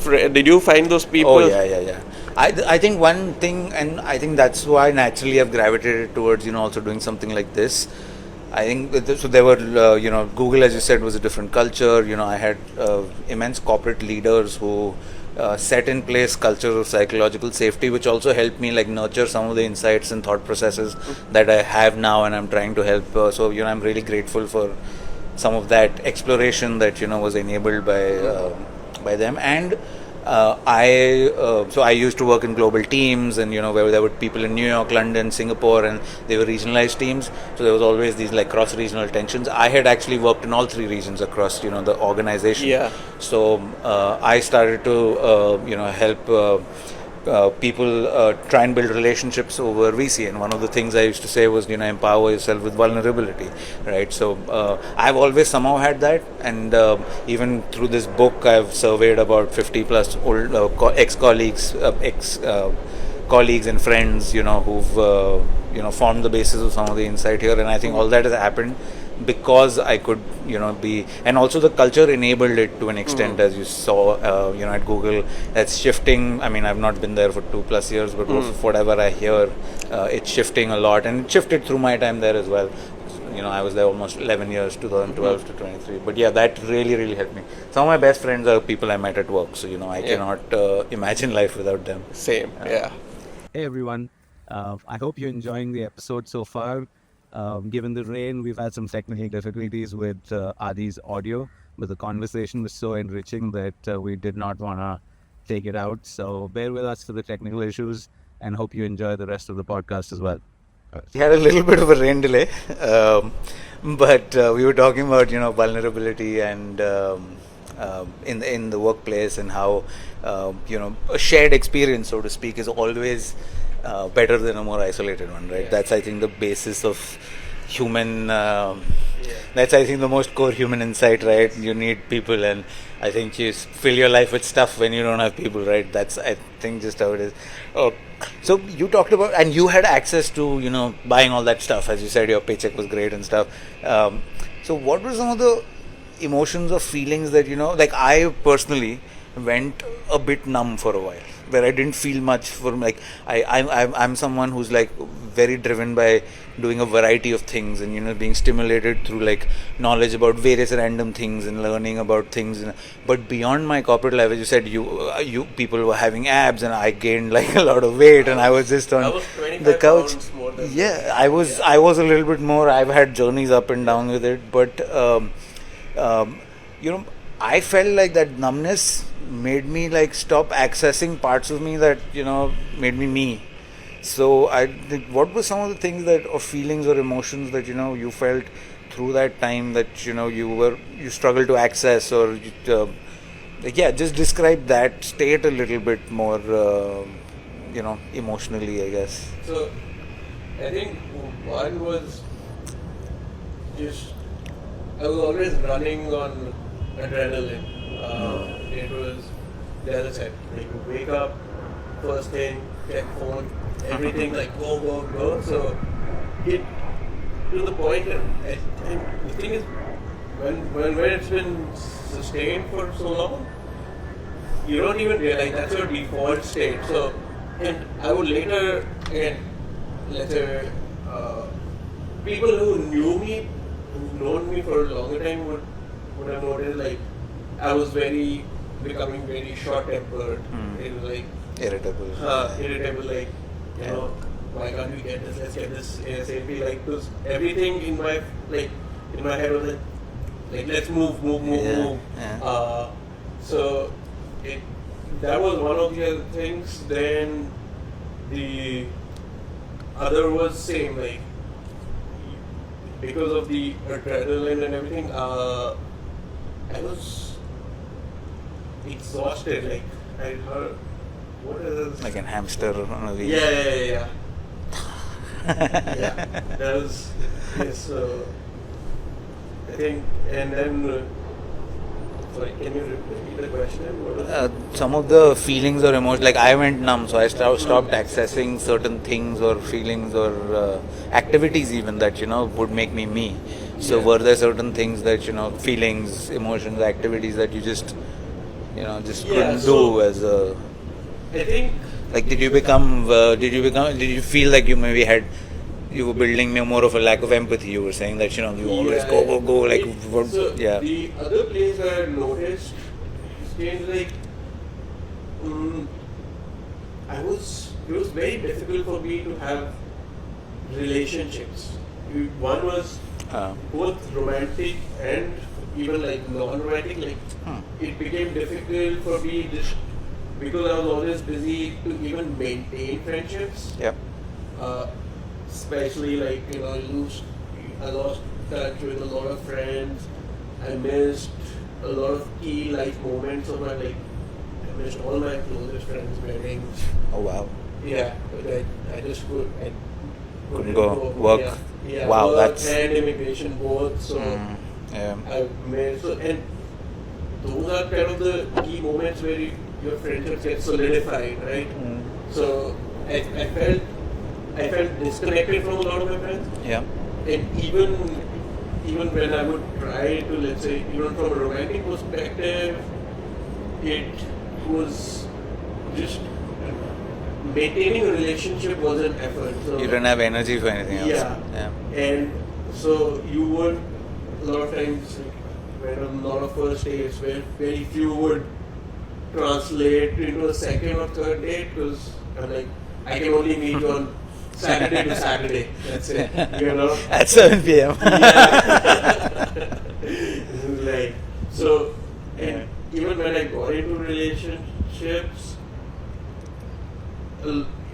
[SPEAKER 1] Did you find those people?
[SPEAKER 2] Oh, yeah. I think one thing, and I think that's why naturally I've gravitated towards, also doing something like this. I think, so there were, Google, as you said, was a different culture. I had immense corporate leaders who set in place cultures of psychological safety, which also helped me like nurture some of the insights and thought processes that I have now, and I'm trying to help. So, I'm really grateful for some of that exploration that, was enabled by them. And I used to work in global teams, and where there were people in New York, London, Singapore, and they were regionalized teams. So there was always these like cross-regional tensions. I had actually worked in all 3 regions across the organization.
[SPEAKER 1] Yeah.
[SPEAKER 2] So I started to help people try and build relationships over VC, and one of the things I used to say was empower yourself with vulnerability, right? So I've always somehow had that, and even through this book I've surveyed about 50 plus old ex-colleagues, colleagues and friends who've formed the basis of some of the insight here, and I think all that has happened because I could be, and also the culture enabled it to an extent, as you saw at Google. That's shifting. I mean, I've not been there for 2+ years, but whatever I hear, it's shifting a lot, and it shifted through my time there as well. I was there almost 11 years, 2012 to 23. But yeah, that really helped me. Some of my best friends are people I met at work, so I cannot imagine life without them.
[SPEAKER 1] Same. Yeah.
[SPEAKER 3] Hey everyone, I hope you're enjoying the episode so far. Given the rain, we've had some technical difficulties with Adi's audio, but the conversation was so enriching that we did not want to take it out. So bear with us for the technical issues, and hope you enjoy the rest of the podcast as well.
[SPEAKER 2] We had a little bit of a rain delay, but we were talking about vulnerability and in the workplace, and how a shared experience, so to speak, is always better than a more isolated one, right? That's, I think, the basis of human. That's, I think, the most core human insight, right? You need people, and I think you fill your life with stuff when you don't have people, right? That's, I think, just how it is. So you talked about, and you had access to buying all that stuff, as you said, your paycheck was great and stuff. So what were some of the emotions or feelings that like I personally went a bit numb for a while, where I didn't feel much from, like, I'm someone who's like very driven by doing a variety of things, and being stimulated through like knowledge about various random things and learning about things, but beyond my corporate life, as you said, you people were having abs, and I gained like a lot of weight, and I was just on the couch. Yeah, I was a little bit more. I've had journeys up and down with it, but I felt like that numbness made me like stop accessing parts of me that made me. So I think, what were some of the things or feelings or emotions that you felt through that time that you struggled to access, or just describe that state a little bit more emotionally, I guess.
[SPEAKER 1] So I think one was just I was always running on adrenaline. It was, as I said, like you wake up, first thing, check phone, everything like go. So to the point that and the thing is, when it's been sustained for so long, you don't even realize that's your default state. So, and I would later, again, let's say, people who knew me, who've known me for a longer time would have noticed like I was becoming very short-tempered. It was like
[SPEAKER 2] Irritable.
[SPEAKER 1] irritable, like you know, why can't we get this? Let's get this ASAP. Like, because everything in my head was like let's move.
[SPEAKER 2] Yeah.
[SPEAKER 1] So that was one of the other things. Then the other was same, like because of the adrenaline and everything. I was exhausted. Like I heard, what is
[SPEAKER 2] Like a hamster on a wheel.
[SPEAKER 1] yeah. Yeah, that was yes. So I think, and then sorry, can you repeat the question? What was
[SPEAKER 2] Some of the feelings or emotions, like I went numb, so I stopped accessing certain things or feelings or activities even that would make me. So
[SPEAKER 1] Yeah.
[SPEAKER 2] were there certain things that feelings, emotions, activities that you just just
[SPEAKER 1] Yeah,
[SPEAKER 2] couldn't
[SPEAKER 1] so-
[SPEAKER 2] do as a
[SPEAKER 1] I think
[SPEAKER 2] like did you feel like you were building more of a lack of empathy? You were saying that you always go like what,
[SPEAKER 1] So
[SPEAKER 2] yeah.
[SPEAKER 1] the other place where I noticed changed, like it was very difficult for me to have relationships. One was both romantic and even like non-romantic. Like it became difficult for me just because I was always busy to even maintain friendships.
[SPEAKER 2] Yeah.
[SPEAKER 1] Especially like I lost touch with a lot of friends. I missed a lot of key life moments of my I missed all my closest friends' weddings.
[SPEAKER 2] Oh wow.
[SPEAKER 1] Yeah, but I just
[SPEAKER 2] Couldn't go work.
[SPEAKER 1] Yeah,
[SPEAKER 2] Wow,
[SPEAKER 1] work
[SPEAKER 2] that's
[SPEAKER 1] and immigration both. So
[SPEAKER 2] yeah.
[SPEAKER 1] I made and those are kind of the key moments where your friendships get solidified, right? So I felt disconnected from a lot of my friends,
[SPEAKER 2] Yeah.
[SPEAKER 1] and even when I would try to, let's say, even from a romantic perspective, it was just maintaining a relationship was an effort. So
[SPEAKER 2] You didn't have energy for anything else.
[SPEAKER 1] yeah. And so you would a lot of times when on a lot of first dates where very few would translate into a second or third date because I'm like I can only meet you on Saturday to Saturday. That's it.
[SPEAKER 2] At 7 p.m.
[SPEAKER 1] Yeah. Like so, and even when I got into relationships,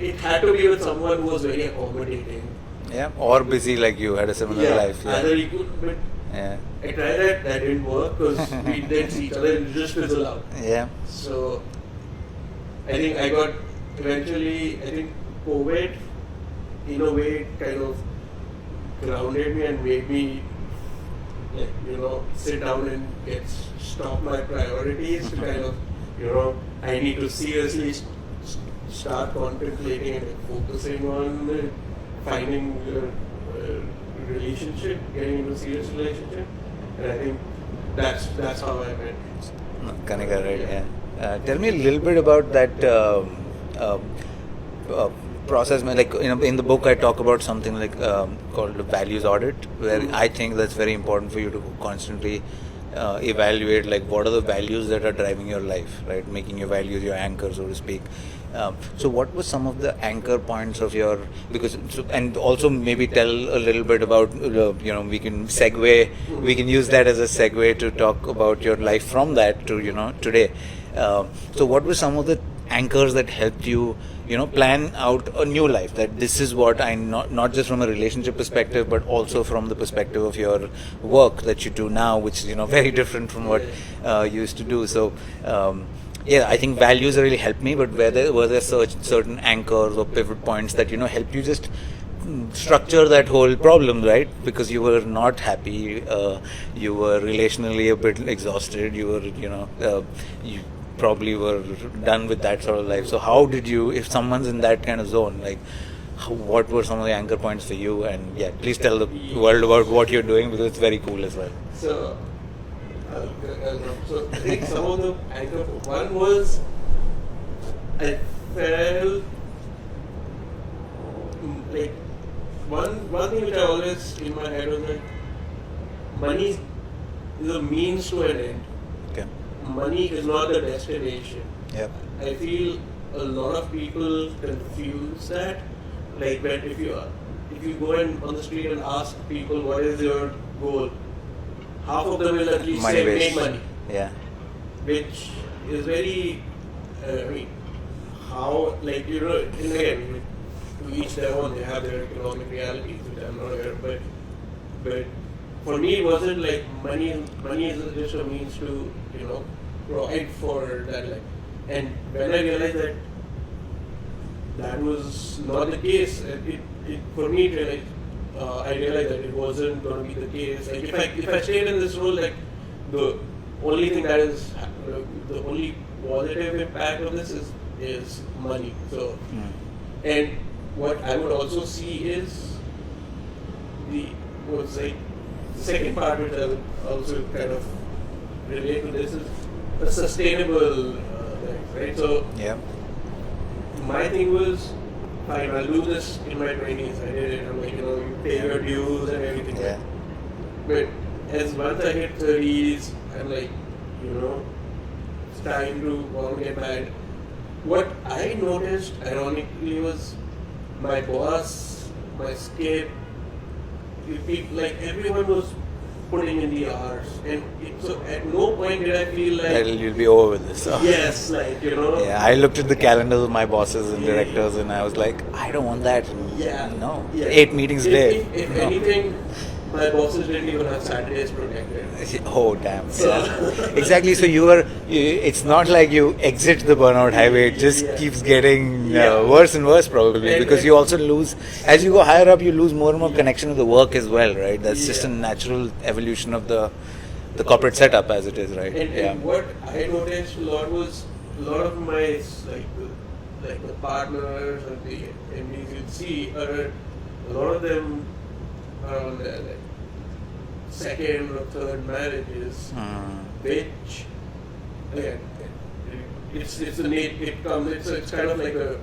[SPEAKER 1] it had to be with someone who was very accommodating.
[SPEAKER 2] Yeah. Or busy like you, had a similar life. Yeah.
[SPEAKER 1] Either you could, but
[SPEAKER 2] Yeah.
[SPEAKER 1] I tried that didn't work because we didn't see each other and just fizzled out.
[SPEAKER 2] Yeah.
[SPEAKER 1] So I think eventually COVID in a way kind of grounded me and made me sit down and stop my priorities to kind of I need to seriously start contemplating and focusing on finding a relationship, getting into a serious relationship, and I think that's how I went.
[SPEAKER 2] Kanika, right? Yeah. Tell me a little bit about that process. Like in the book, I talk about something like called the values audit, where I think that's very important for you to constantly evaluate like what are the values that are driving your life, right? Making your values your anchor, so to speak. So what were some of the anchor points of your, and also maybe tell a little bit about we can use that as a segue to talk about your life from that to today. So what were some of the anchors that helped you plan out a new life, that this is what I not just from a relationship perspective but also from the perspective of your work that you do now, which is very different from what you used to do. So I think values really helped me, but were there certain anchors or pivot points that helped you just structure that whole problem, right? Because you were not happy, you were relationally a bit exhausted, you were you probably were done with that sort of life. So how did you, if someone's in that kind of zone, like what were some of the anchor points for you? And yeah, please tell the world about what you're doing, because it's very cool as well.
[SPEAKER 1] So, so I think some of the anchor. One was I felt like one thing which I always in my head was that money is a means to an end.
[SPEAKER 2] Okay.
[SPEAKER 1] Money is not the destination.
[SPEAKER 2] Yep.
[SPEAKER 1] I feel a lot of people confuse that. Like when if you go on the street and ask people what is your goal, half of them will at least
[SPEAKER 2] Money
[SPEAKER 1] say
[SPEAKER 2] based.
[SPEAKER 1] make money,
[SPEAKER 2] Yeah.
[SPEAKER 1] which is very. I mean, how like and again, to each their own. They have their economic realities, which I'm not aware of, but for me it wasn't like money. Money is just a means to provide for that life. And when I realized that was not the case, for me I realized that it wasn't going to be the case. Like if I stayed in this role, like the only thing that is the only positive impact of this is money. So and what I would also see is the second part, which I would also kind of relate to this, is a sustainable thing, right? So
[SPEAKER 2] Yeah.
[SPEAKER 1] my thing was, fine, I'll do this in my 20s. I did it. I'm like, you pay your dues and everything.
[SPEAKER 2] Yeah.
[SPEAKER 1] But as once I hit 30s, I'm like, it's time to want to get married. What I noticed, ironically, was my boss, my skip, people, like everyone was putting in the hours, and so at no point did I feel like
[SPEAKER 2] You'll be over with this.
[SPEAKER 1] yes, like
[SPEAKER 2] Yeah, I looked at the calendars of my bosses and directors, and I was like, I don't want that.
[SPEAKER 1] Yeah.
[SPEAKER 2] No.
[SPEAKER 1] Yeah.
[SPEAKER 2] 8 meetings a day.
[SPEAKER 1] If
[SPEAKER 2] No.
[SPEAKER 1] anything, my bosses didn't even have Saturdays protected.
[SPEAKER 2] Oh damn!
[SPEAKER 1] So-
[SPEAKER 2] Yeah. Exactly. So it's not like you exit the burnout highway. It just
[SPEAKER 1] Yeah.
[SPEAKER 2] keeps getting
[SPEAKER 1] Yeah.
[SPEAKER 2] worse and worse, probably,
[SPEAKER 1] And-
[SPEAKER 2] because you also lose, as you go higher up, you lose more and more connection with the work as well, right? That's just a
[SPEAKER 1] Yeah.
[SPEAKER 2] natural evolution of the corporate setup as it is, right?
[SPEAKER 1] And what I noticed a lot was a lot of my the partners and the MDs you'd see are a lot of them are on their second or third marriages, which again it's it's kind of like a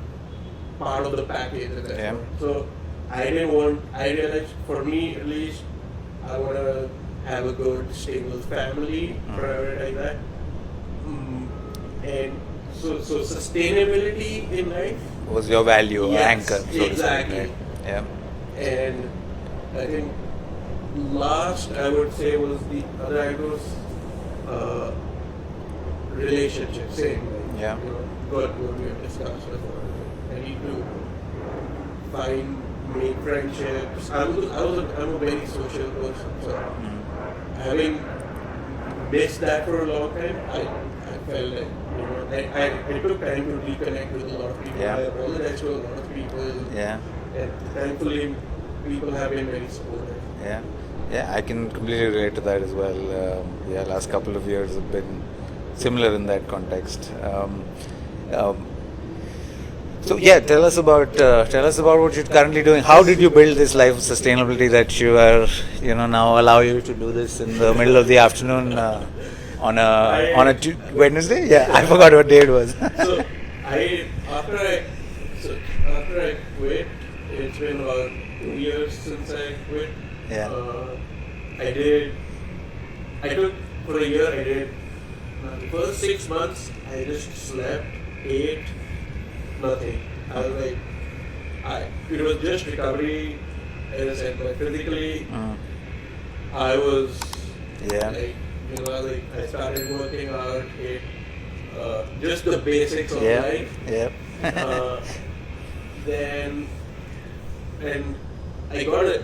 [SPEAKER 1] part of the package at that
[SPEAKER 2] Yeah.
[SPEAKER 1] point. So I realized for me at least I want to have a good stable family, prioritize that. And so sustainability in life
[SPEAKER 2] Was your value or
[SPEAKER 1] Yes,
[SPEAKER 2] anchor? So to speak,
[SPEAKER 1] exactly.
[SPEAKER 2] right? Yeah.
[SPEAKER 1] and I think last I would say was the other angle was relationship, same like,
[SPEAKER 2] Yeah.
[SPEAKER 1] what we have discussed before. I need to make friendships. I'm a very social person, so having missed that for a long time, I felt like I took time to reconnect with a lot of people.
[SPEAKER 2] Yeah.
[SPEAKER 1] I apologized to a lot of people.
[SPEAKER 2] Yeah.
[SPEAKER 1] And thankfully, people have been very supportive.
[SPEAKER 2] Yeah, yeah, I can completely relate to that as well. Yeah, last couple of years have been similar in that context. So yeah, tell us about what you're currently doing. How did you build this life of sustainability that you are, now allow you to do this in the middle of the afternoon on a Wednesday? Yeah, I forgot what day it was.
[SPEAKER 1] So after I quit, it's been about 2 years since I quit.
[SPEAKER 2] Yeah.
[SPEAKER 1] I took for a year. I did the first 6 months. I just slept, ate, nothing. I was like, it was just recovery. As I said, like physically, I was
[SPEAKER 2] Yeah.
[SPEAKER 1] I started working out, just the basics of
[SPEAKER 2] Yeah.
[SPEAKER 1] life.
[SPEAKER 2] Yeah.
[SPEAKER 1] Then, and I got a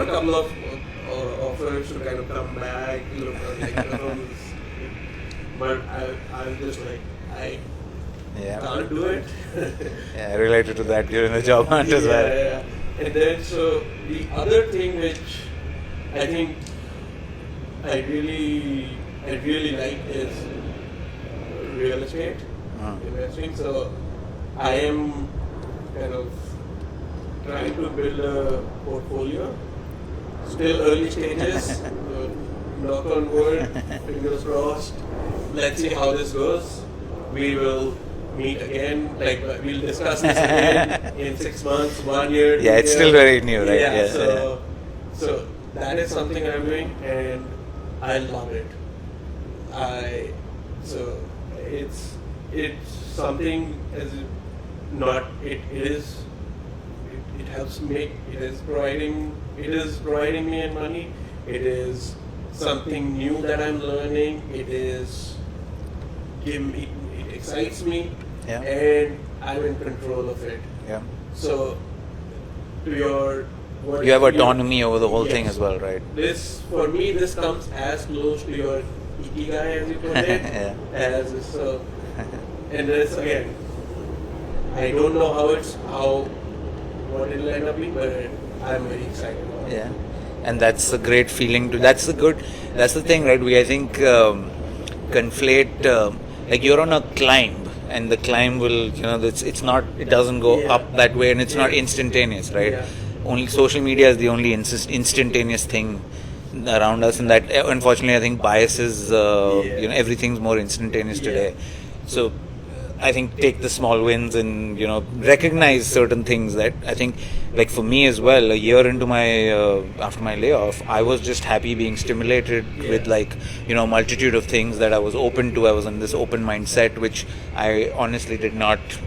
[SPEAKER 1] couple of offers to kind of come back, but I was just like, I
[SPEAKER 2] Yeah.
[SPEAKER 1] can't do it.
[SPEAKER 2] Yeah, I related to that during the job hunt as well.
[SPEAKER 1] Yeah. And then, so the other thing which I think I really like is real estate investing. So I am kind of trying to build a portfolio. Still early stages. Knock on wood, fingers crossed. Let's see how this goes. We will meet again. Like we'll discuss this again in 6 months, 1 year.
[SPEAKER 2] Yeah, it's still very new, right?
[SPEAKER 1] Yeah. So that is something I'm doing, and I love it. It's something as not it is. It helps make. It is providing me and money. It is something new that I'm learning. It excites me, and I'm in control of it.
[SPEAKER 2] Yeah.
[SPEAKER 1] So,
[SPEAKER 2] You have autonomy over the whole thing as well, right?
[SPEAKER 1] For me, this comes as close to your ikigai, as you put it, as so. And this again, I don't know what it'll end up being, but I'm very excited about it.
[SPEAKER 2] Yeah, and that's a great feeling too. That's the thing, right? I think conflate like you're on a climb, and the climb will, it doesn't go up that way, and it's not instantaneous, right?
[SPEAKER 1] Yeah.
[SPEAKER 2] Only social media is the only instantaneous thing around us, and that unfortunately I think biases. Everything's more instantaneous today, so. I think take the small wins and recognize certain things that I think, like for me as well, a year into my after my layoff, I was just happy being stimulated with multitude of things that I was open to. I was in this open mindset which I honestly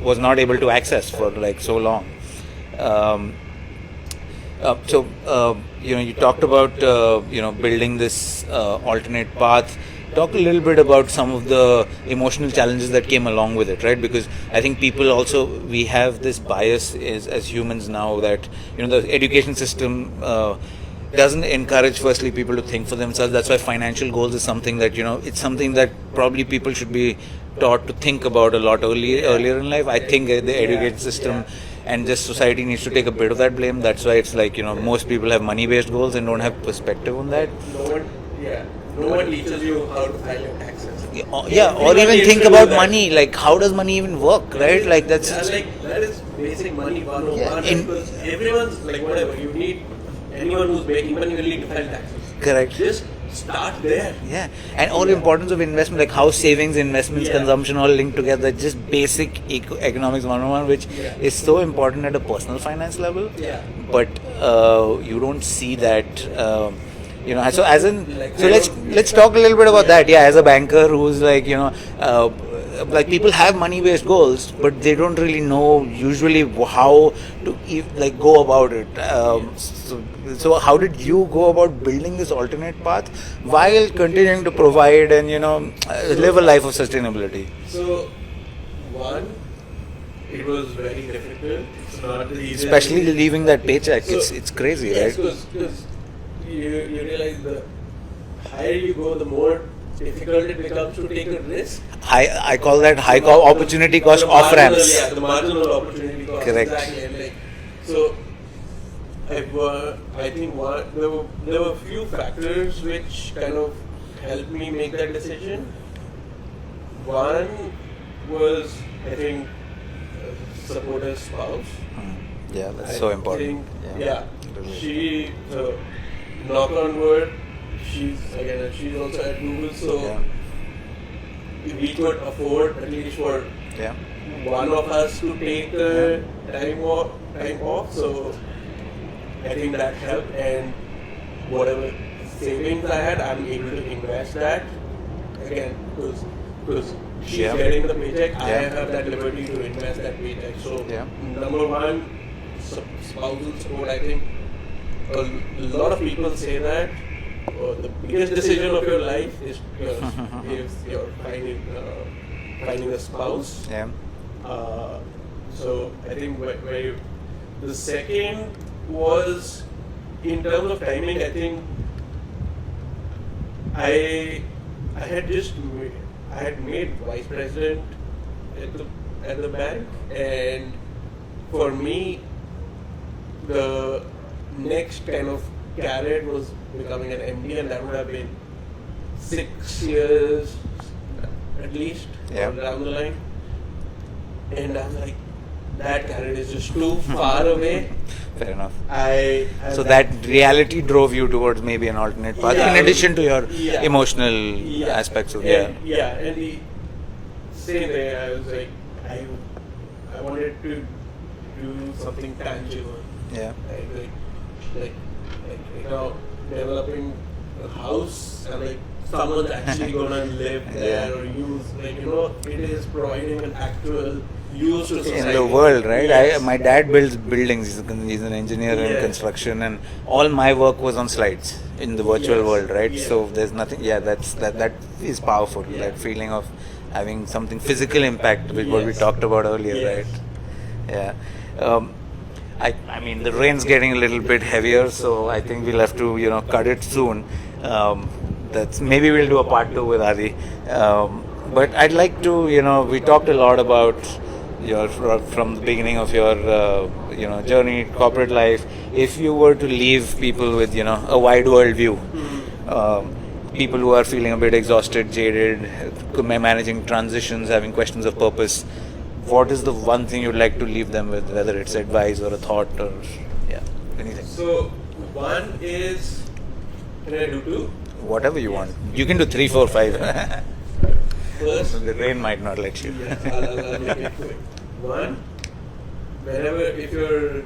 [SPEAKER 2] was not able to access for like so long. You talked about building this alternate path. Talk a little bit about some of the emotional challenges that came along with it, right? Because I think we have this bias as humans now that the education system doesn't encourage firstly people to think for themselves. That's why financial goals is something that it's something that probably people should be taught to think about a lot earlier in life. I think the education system and just society needs to take a bit of that blame. That's why it's like most people have money-based goals and don't have perspective on that.
[SPEAKER 1] No one teaches you how to file your taxes.
[SPEAKER 2] Or even think about money. Like, how does money even work, right? Like, that
[SPEAKER 1] is basic money 101. Because everyone's like, whatever, you need, anyone who's making money will need to file taxes.
[SPEAKER 2] Correct.
[SPEAKER 1] Just start there.
[SPEAKER 2] Yeah. And all the importance of investment, like how savings, investments, consumption all linked together, just basic economics 101, which is so important at a personal finance level.
[SPEAKER 1] Yeah.
[SPEAKER 2] But you don't see that. Let's talk a little bit about that. Yeah, as a banker who's like like people have money-based goals, but they don't really know usually how to go about it. So how did you go about building this alternate path while continuing to provide and live a life of sustainability?
[SPEAKER 1] So one, it was very difficult. It's not the easiest.
[SPEAKER 2] Especially leaving that paycheck. It's crazy, right?
[SPEAKER 1] Because you realize the higher you go, the more difficult it becomes to take a risk.
[SPEAKER 2] I call that high opportunity cost off ramps.
[SPEAKER 1] Yeah, the marginal opportunity cost.
[SPEAKER 2] Correct.
[SPEAKER 1] Exactly. So I think there were few factors which kind of helped me make that decision. One was, I think, support a spouse.
[SPEAKER 2] Yeah, that's so important.
[SPEAKER 1] She, so knock on wood, she's also at Google, so we could afford at least for one of us to take time off. So I think that helped, and whatever savings I had, I'm able to invest that again because she's getting the paycheck. I have that liberty to invest that paycheck. So number one, spousal support. I think a lot of people say that the biggest decision of your life is you're finding a spouse. So I think the second was in terms of timing. I think I had made vice president at the bank, and for me the next kind of carrot was becoming an MD, and that would have been 6 years at least.
[SPEAKER 2] Yeah.
[SPEAKER 1] down the line. And I'm like, that carrot is just too far away.
[SPEAKER 2] Fair enough.
[SPEAKER 1] I
[SPEAKER 2] So that reality drove you towards maybe an alternate path,
[SPEAKER 1] Yeah.
[SPEAKER 2] in addition to your
[SPEAKER 1] Yeah.
[SPEAKER 2] emotional
[SPEAKER 1] Yeah.
[SPEAKER 2] aspects of
[SPEAKER 1] And the same way, I was like, I wanted to do something tangible.
[SPEAKER 2] Yeah.
[SPEAKER 1] Like you know, developing a house and like someone's actually gonna live there
[SPEAKER 2] Yeah.
[SPEAKER 1] or use, like, you know, it is providing an actual use to society.
[SPEAKER 2] In the world, right?
[SPEAKER 1] Yes.
[SPEAKER 2] My dad builds buildings. He's an engineer in
[SPEAKER 1] Yeah.
[SPEAKER 2] construction, and all my work was on slides in the virtual
[SPEAKER 1] Yes.
[SPEAKER 2] world, right?
[SPEAKER 1] Yeah.
[SPEAKER 2] So there's nothing. Yeah, that is powerful.
[SPEAKER 1] Yeah.
[SPEAKER 2] That feeling of having something physical impact, with what we
[SPEAKER 1] Yes.
[SPEAKER 2] talked about earlier,
[SPEAKER 1] Yes.
[SPEAKER 2] right? Yeah. I mean, the rain's getting a little bit heavier, so I think we'll have to, cut it soon. That's maybe we'll do a part 2 with Adi. But I'd like to, we talked a lot about your from the beginning of your, journey, corporate life. If you were to leave people with, a wide world view, people who are feeling a bit exhausted, jaded, managing transitions, having questions of purpose, what is the one thing you'd like to leave them with, whether it's advice or a thought or anything?
[SPEAKER 1] So one is, can I do two?
[SPEAKER 2] Whatever you want. You can do 3, 4, 5.
[SPEAKER 1] First,
[SPEAKER 2] The rain might not let you.
[SPEAKER 1] yes, I'll make it quick. One, if you're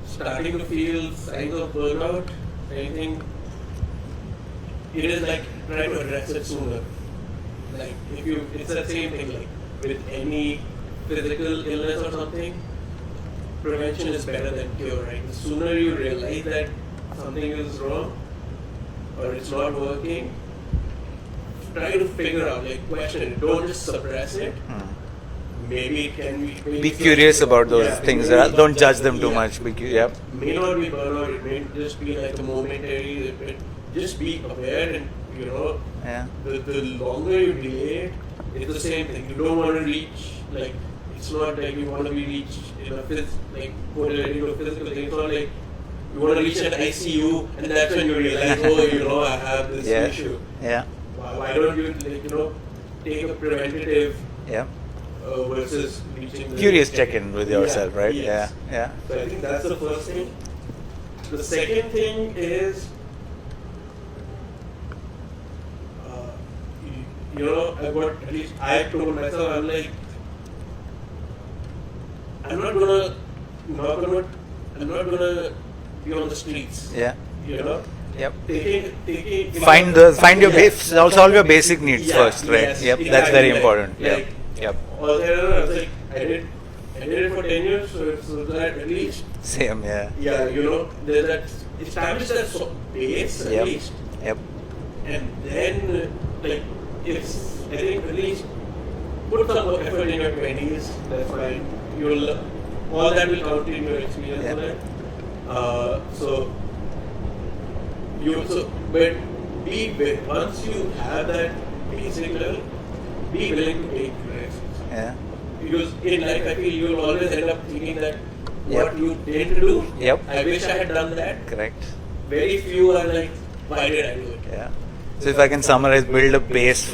[SPEAKER 1] starting to feel signs of burnout, anything, it is like try to address it sooner. Like it's the same thing. Like with any physical illness or something, prevention is better than cure. Right? The sooner you realize that something is wrong or it's not working, try to figure out, like, question it. Don't just suppress it. Maybe it can be.
[SPEAKER 2] Be curious about those
[SPEAKER 1] Yeah,
[SPEAKER 2] things.
[SPEAKER 1] maybe-
[SPEAKER 2] Don't judge them too
[SPEAKER 1] yeah.
[SPEAKER 2] much.
[SPEAKER 1] May not be burnout. It may just be like a momentary. Just be aware, and
[SPEAKER 2] Yeah.
[SPEAKER 1] the longer you delay it, it's the same thing. You don't want to reach, like, it's not like you want to be reached in a put it into a physical thing. It's not like you want to reach an ICU and that's when you realize, I have this
[SPEAKER 2] Yeah.
[SPEAKER 1] issue.
[SPEAKER 2] Yeah.
[SPEAKER 1] Why don't you, take a preventative
[SPEAKER 2] Yeah.
[SPEAKER 1] versus reaching the...
[SPEAKER 2] Curious check-in with yourself, right?
[SPEAKER 1] Yes.
[SPEAKER 2] Yeah.
[SPEAKER 1] So I think that's the first thing. The second thing is, at least I told myself, I'm like, I'm not gonna be on the streets.
[SPEAKER 2] Yeah. Yep.
[SPEAKER 1] Taking
[SPEAKER 2] Solve your basic needs
[SPEAKER 1] Yeah,
[SPEAKER 2] first, right?
[SPEAKER 1] yes,
[SPEAKER 2] Yep. That's
[SPEAKER 1] exactly,
[SPEAKER 2] very
[SPEAKER 1] like-
[SPEAKER 2] important.
[SPEAKER 1] like-
[SPEAKER 2] Yep.
[SPEAKER 1] All that, I was like, I did it for 10 years, so that at least,
[SPEAKER 2] Same. Yeah.
[SPEAKER 1] there's that, establish that base at
[SPEAKER 2] Yep.
[SPEAKER 1] least.
[SPEAKER 2] Yep.
[SPEAKER 1] And then, I think at least put some more effort in your 20s, that's fine. All that will count in your experience
[SPEAKER 2] Yeah.
[SPEAKER 1] on it. But once you have that basic level, be willing to take risks.
[SPEAKER 2] Yeah.
[SPEAKER 1] Because in life, I feel you'll always end up thinking that
[SPEAKER 2] Yep.
[SPEAKER 1] what you didn't do,
[SPEAKER 2] Yep.
[SPEAKER 1] I wish I had done that.
[SPEAKER 2] Correct.
[SPEAKER 1] Very few are like, why did I do it?
[SPEAKER 2] Yeah. So if I can summarize, build a base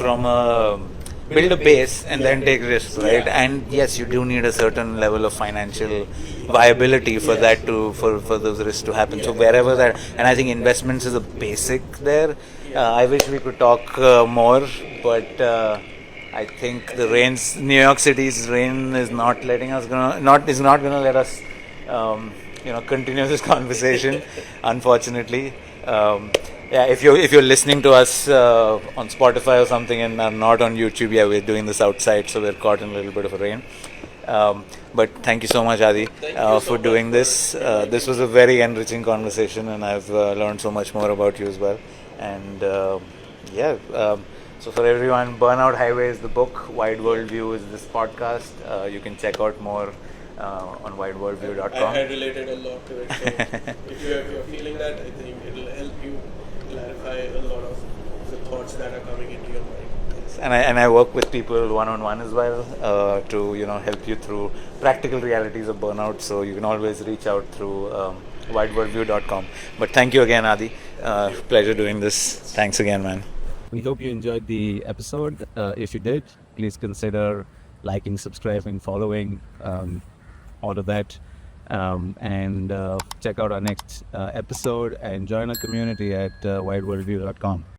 [SPEAKER 2] and then take risks, right?
[SPEAKER 1] Yeah.
[SPEAKER 2] And yes, you do need a certain level of financial viability for that for those risks to happen. So wherever that, and I think investments is a basic there. I wish we could talk more, but I think New York City's rain is not letting us is not gonna let us continue this conversation, unfortunately. If you're listening to us on Spotify or something and are not on YouTube, we're doing this outside, so we're caught in a little bit of a rain. But thank you so much, Adi, for doing this. This was a very enriching conversation, and I've learned so much more about you as well. And so for everyone, Burnout Highway is the book, Wide World View is this podcast. You can check out more on wideworldview.com.
[SPEAKER 1] I related a lot to it. So if you're feeling that, I think it'll help you clarify a lot of the thoughts that are coming into your mind.
[SPEAKER 2] And I work with people one-on-one as well to help you through practical realities of burnout. So you can always reach out through wideworldview.com. But thank you again, Adi. Pleasure doing this. Thanks again, man.
[SPEAKER 3] We hope you enjoyed the episode. If you did, please consider liking, subscribing, following, all of that. And check out our next episode and join our community at wideworldview.com.